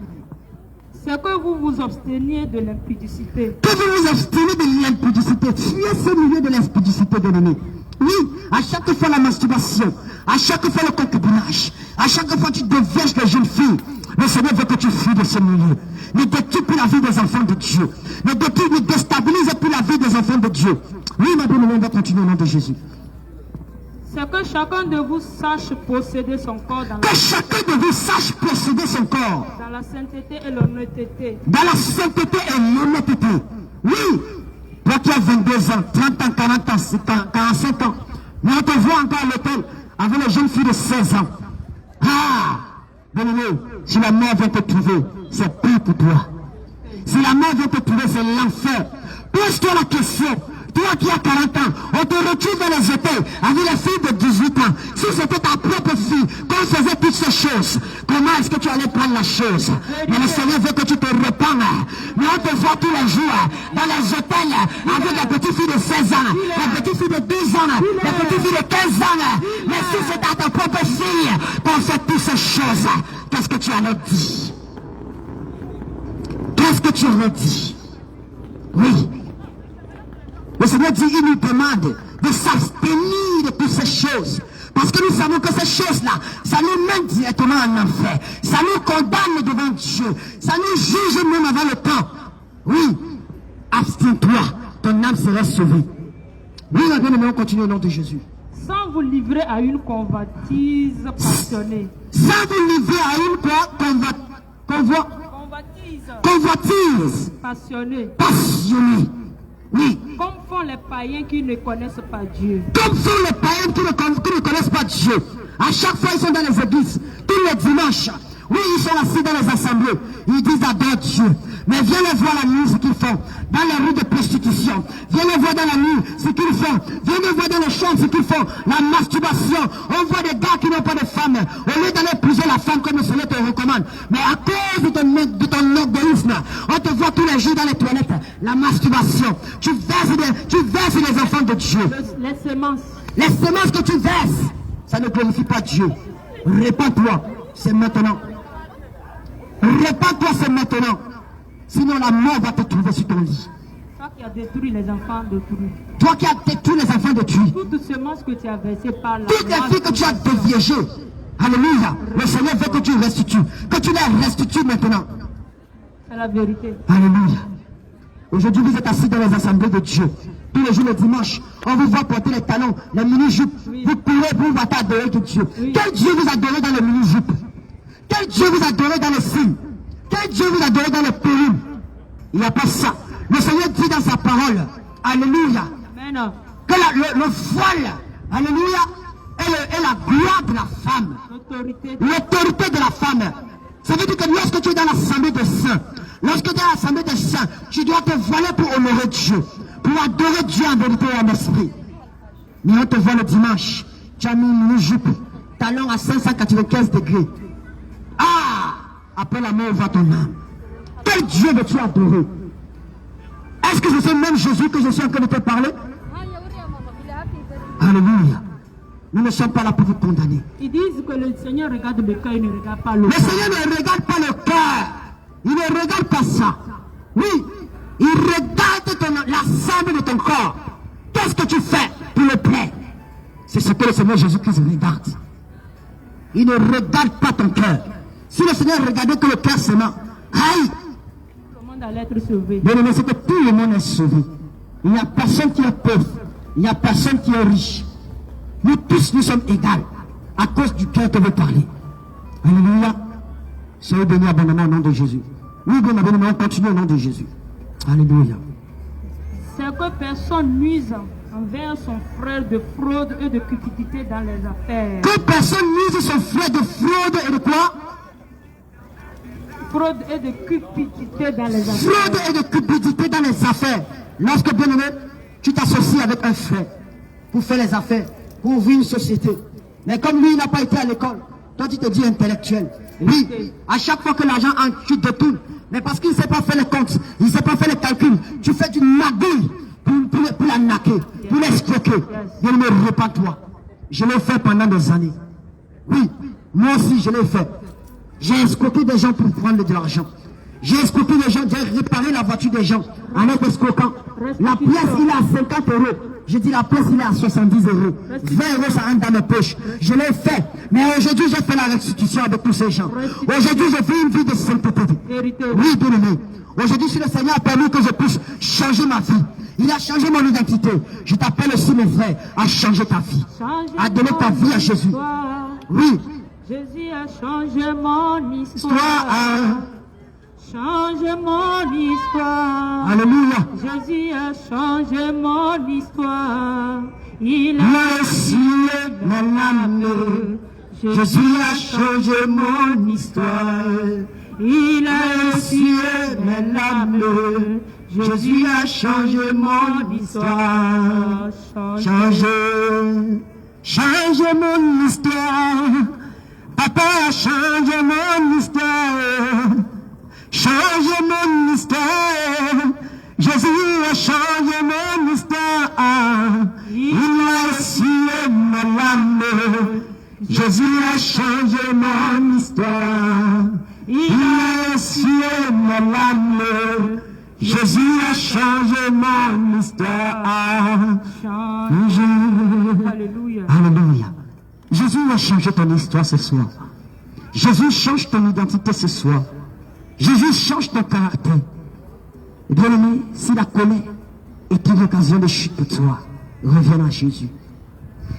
C'est que vous vous absteniez de l'impudicité. Que vous vous abstenez de l'impudicité. Fuyez ce milieu de l'impudicité, bien-aimé. Oui, à chaque fois la masturbation, à chaque fois le concubinage, à chaque fois tu dévierges les jeunes filles, le Seigneur veut que tu fuis de ce milieu. Ne détruis plus la vie des enfants de Dieu. Ne déstabilise plus la vie des enfants de Dieu. Oui, ma bien-aimée, on va continuer au nom de Jésus. C'est que chacun de vous sache posséder son corps dans que chacun de vous sache posséder son corps dans la sainteté et l'honnêteté. Dans la sainteté et l'honnêteté. Oui. Toi qui as 22 ans, 30 ans, 40 ans, 45 ans, mais on te voit encore à l'hôtel avec les jeunes filles de 16 ans. Ah, bien-aimé, si la mort vient te trouver, c'est pire pour toi. Si la mort vient te trouver, c'est l'enfer. Pose-toi la question. Toi qui as 40 ans, on te retrouve dans les hôtels avec les filles de 18 ans. Si c'était ta propre fille, qu'on faisait toutes ces choses, comment est-ce que tu allais prendre la chose? Mais le Seigneur veut que tu te répandes. Mais on te voit tous les jours dans les hôtels avec les petites filles de 16 ans, les petites filles de 12 ans, les petites filles de 15 ans. Mais si c'est à ta propre fille qu'on fait toutes ces choses, qu'est-ce que tu allais dire? Qu'est-ce que tu allais dire? Oui. Le Seigneur dit, il nous demande de s'abstenir de toutes ces choses. Parce que nous savons que ces choses-là, ça nous mène directement en enfer. Ça nous condamne devant Dieu. Ça nous juge même avant le temps. Oui, abstiens-toi, ton âme sera sauvée. Oui, la bien-aimée, on continue au nom de Jésus. Sans vous livrer à une convoitise passionnée. Sans vous livrer à une convoitise. convoitise, passionné, passionné. Oui. comme font les païens qui ne connaissent pas Dieu. Comme sont les païens qui ne connaissent pas Dieu. À chaque fois, ils sont dans les églises, tous les dimanches. Oui, ils sont assis dans les assemblées. Ils disent adore Dieu. Mais viens les voir la nuit ce qu'ils font. Dans les rues de prostitution. Viens les voir dans la nuit ce qu'ils font. Viens les voir dans les chambres ce qu'ils font. La masturbation. On voit des gars qui n'ont pas de femmes. Au lieu d'aller épouser la femme comme le Seigneur te recommande. Mais à cause de ton orgueillisme, on te voit tous les jours dans les toilettes. La masturbation. Tu verses les enfants de Dieu. Les semences. Les semences que tu verses, ça ne glorifie pas Dieu. Répands-toi, c'est maintenant. Répands-toi, c'est maintenant. Sinon la mort va te trouver sur ton lit. Toi qui as détruit les enfants d'autrui. Toi qui as détruit les enfants de Dieu. Toutes les semences que tu as versées par la Toutes les filles que tu as déviégées. Alléluia. Le Seigneur veut que tu restitues. Que tu les restitues maintenant. C'est la vérité. Alléluia. Aujourd'hui, vous êtes assis dans les assemblées de Dieu. Tous les jours, le dimanche, on vous voit porter les talons, les mini-jupes. Oui. Vous courez pour vous adorer de Dieu. Oui. Quel Dieu vous adorez dans les mini-jupes? Quel Dieu vous adorez dans les signes? Quel Dieu vous adorez dans les périls? Il n'y a pas ça. Le Seigneur dit dans sa parole, alléluia, Amen. que le voile, alléluia, est la gloire de la femme. L'autorité. L'autorité de la femme. Ça veut dire que lorsque tu es dans l'assemblée des saints, lorsque tu es dans l'assemblée des saints, tu dois te voiler pour honorer Dieu, pour adorer Dieu en vérité et en esprit. Mais on te voit le dimanche, tu as mis une jupe, talon à 595 degrés. Ah! Après la mort, on voit ton âme. Quel Dieu veux-tu adorer? Est-ce que c'est ce même Jésus que je suis en train de te parler? Alléluia. Nous ne sommes pas là pour vous condamner. Ils disent que le Seigneur regarde le cœur, il ne regarde pas le Le cœur. Seigneur ne regarde pas le cœur. Il ne regarde pas ça. Oui, il regarde l'ensemble de ton corps. Qu'est-ce que tu fais pour le plaire? C'est ce que le Seigneur Jésus-Christ regarde. Il ne regarde pas ton cœur. Si le Seigneur regardait que le cœur seulement, aïe, Tout le monde allait être sauvé. bien aimé, c'est que tout le monde est sauvé. Il n'y a personne qui est pauvre. Il n'y a personne qui est riche. Nous tous, nous sommes égaux à cause du cœur que veut parler. Alléluia. Soyez bénis abondamment au nom de Jésus. Oui, bien aimé, on continue au nom de Jésus. Alléluia. C'est que personne nuise envers son frère de fraude et de cupidité dans les affaires. Que personne nuise son frère de fraude et de quoi? Fraude et de cupidité dans les affaires. Fraude et de cupidité dans les affaires. Lorsque, bien aimé, tu t'associes avec un frère pour faire les affaires, pour ouvrir une société. Mais comme lui, il n'a pas été à l'école, toi tu te dis intellectuel. Oui, à chaque fois que l'argent entre, tu détournes. Mais parce qu'il ne sait pas faire les comptes, il ne sait pas faire les calculs, tu fais du magouille pour la naquer, pour l'escroquer. Bien aimé, répands-toi. Je l'ai fait pendant des années. Oui, moi aussi je l'ai fait. J'ai escroqué des gens pour prendre de l'argent. J'ai escroqué des gens, j'ai réparé la voiture des gens en les escroquant. La pièce, il est à 50 euros. Je dis la pièce, il est à 70 euros. 20 euros, ça rentre dans mes poches. Je l'ai fait. Mais aujourd'hui, j'ai fait la restitution avec tous ces gens. Aujourd'hui, je vis une vie de sainteté. Vérité. Oui, bien aimé. Aujourd'hui, si le Seigneur a permis que je puisse changer ma vie, il a changé mon identité. Je t'appelle aussi, mon frère, à changer ta vie. À donner ta vie à Jésus. Oui. Jésus a changé mon histoire. Histoire. Change mon histoire. Alléluia. Jésus a changé mon histoire. Il a Merci, mon âme. Jésus a changé mon histoire. Il a Merci, mon âme. Jésus a changé mon histoire. Changé, changé mon histoire. Papa a changé mon histoire. Changé mon histoire. Jésus a changé mon histoire. Il a essuyé mon âme. Jésus a changé mon histoire. Il a essuyé mon âme. Jésus a changé mon histoire. Alléluia. Alléluia. Jésus a changé ton histoire ce soir. Jésus change ton identité ce soir. Jésus change ton caractère. Bien aimé, si la colère est une occasion de chute pour toi, reviens à Jésus.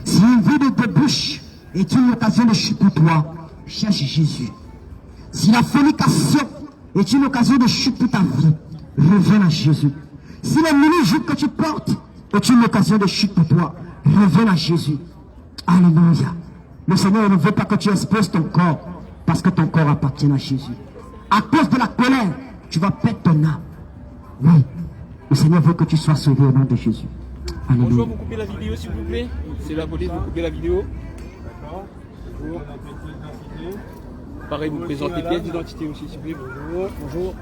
Si une vie de débauche est une occasion de chute pour toi, cherche Jésus. Si la fornication est une occasion de chute pour ta vie, reviens à Jésus. Si les mini-jupes que tu portes est une occasion de chute pour toi, reviens à Jésus. Alléluia. Le Seigneur ne veut pas que tu exposes ton corps, parce que ton corps appartient à Jésus. À cause de la colère, tu vas perdre ton âme. Oui, le Seigneur veut que tu sois sauvé au nom de Jésus. Alléluia. Bonjour, vous coupez la vidéo s'il vous plaît. C'est la police, vous coupez la vidéo. D'accord. Bonjour. Pareil, vous présentez pièce d'identité aussi s'il vous plaît. Bonjour. Bonjour.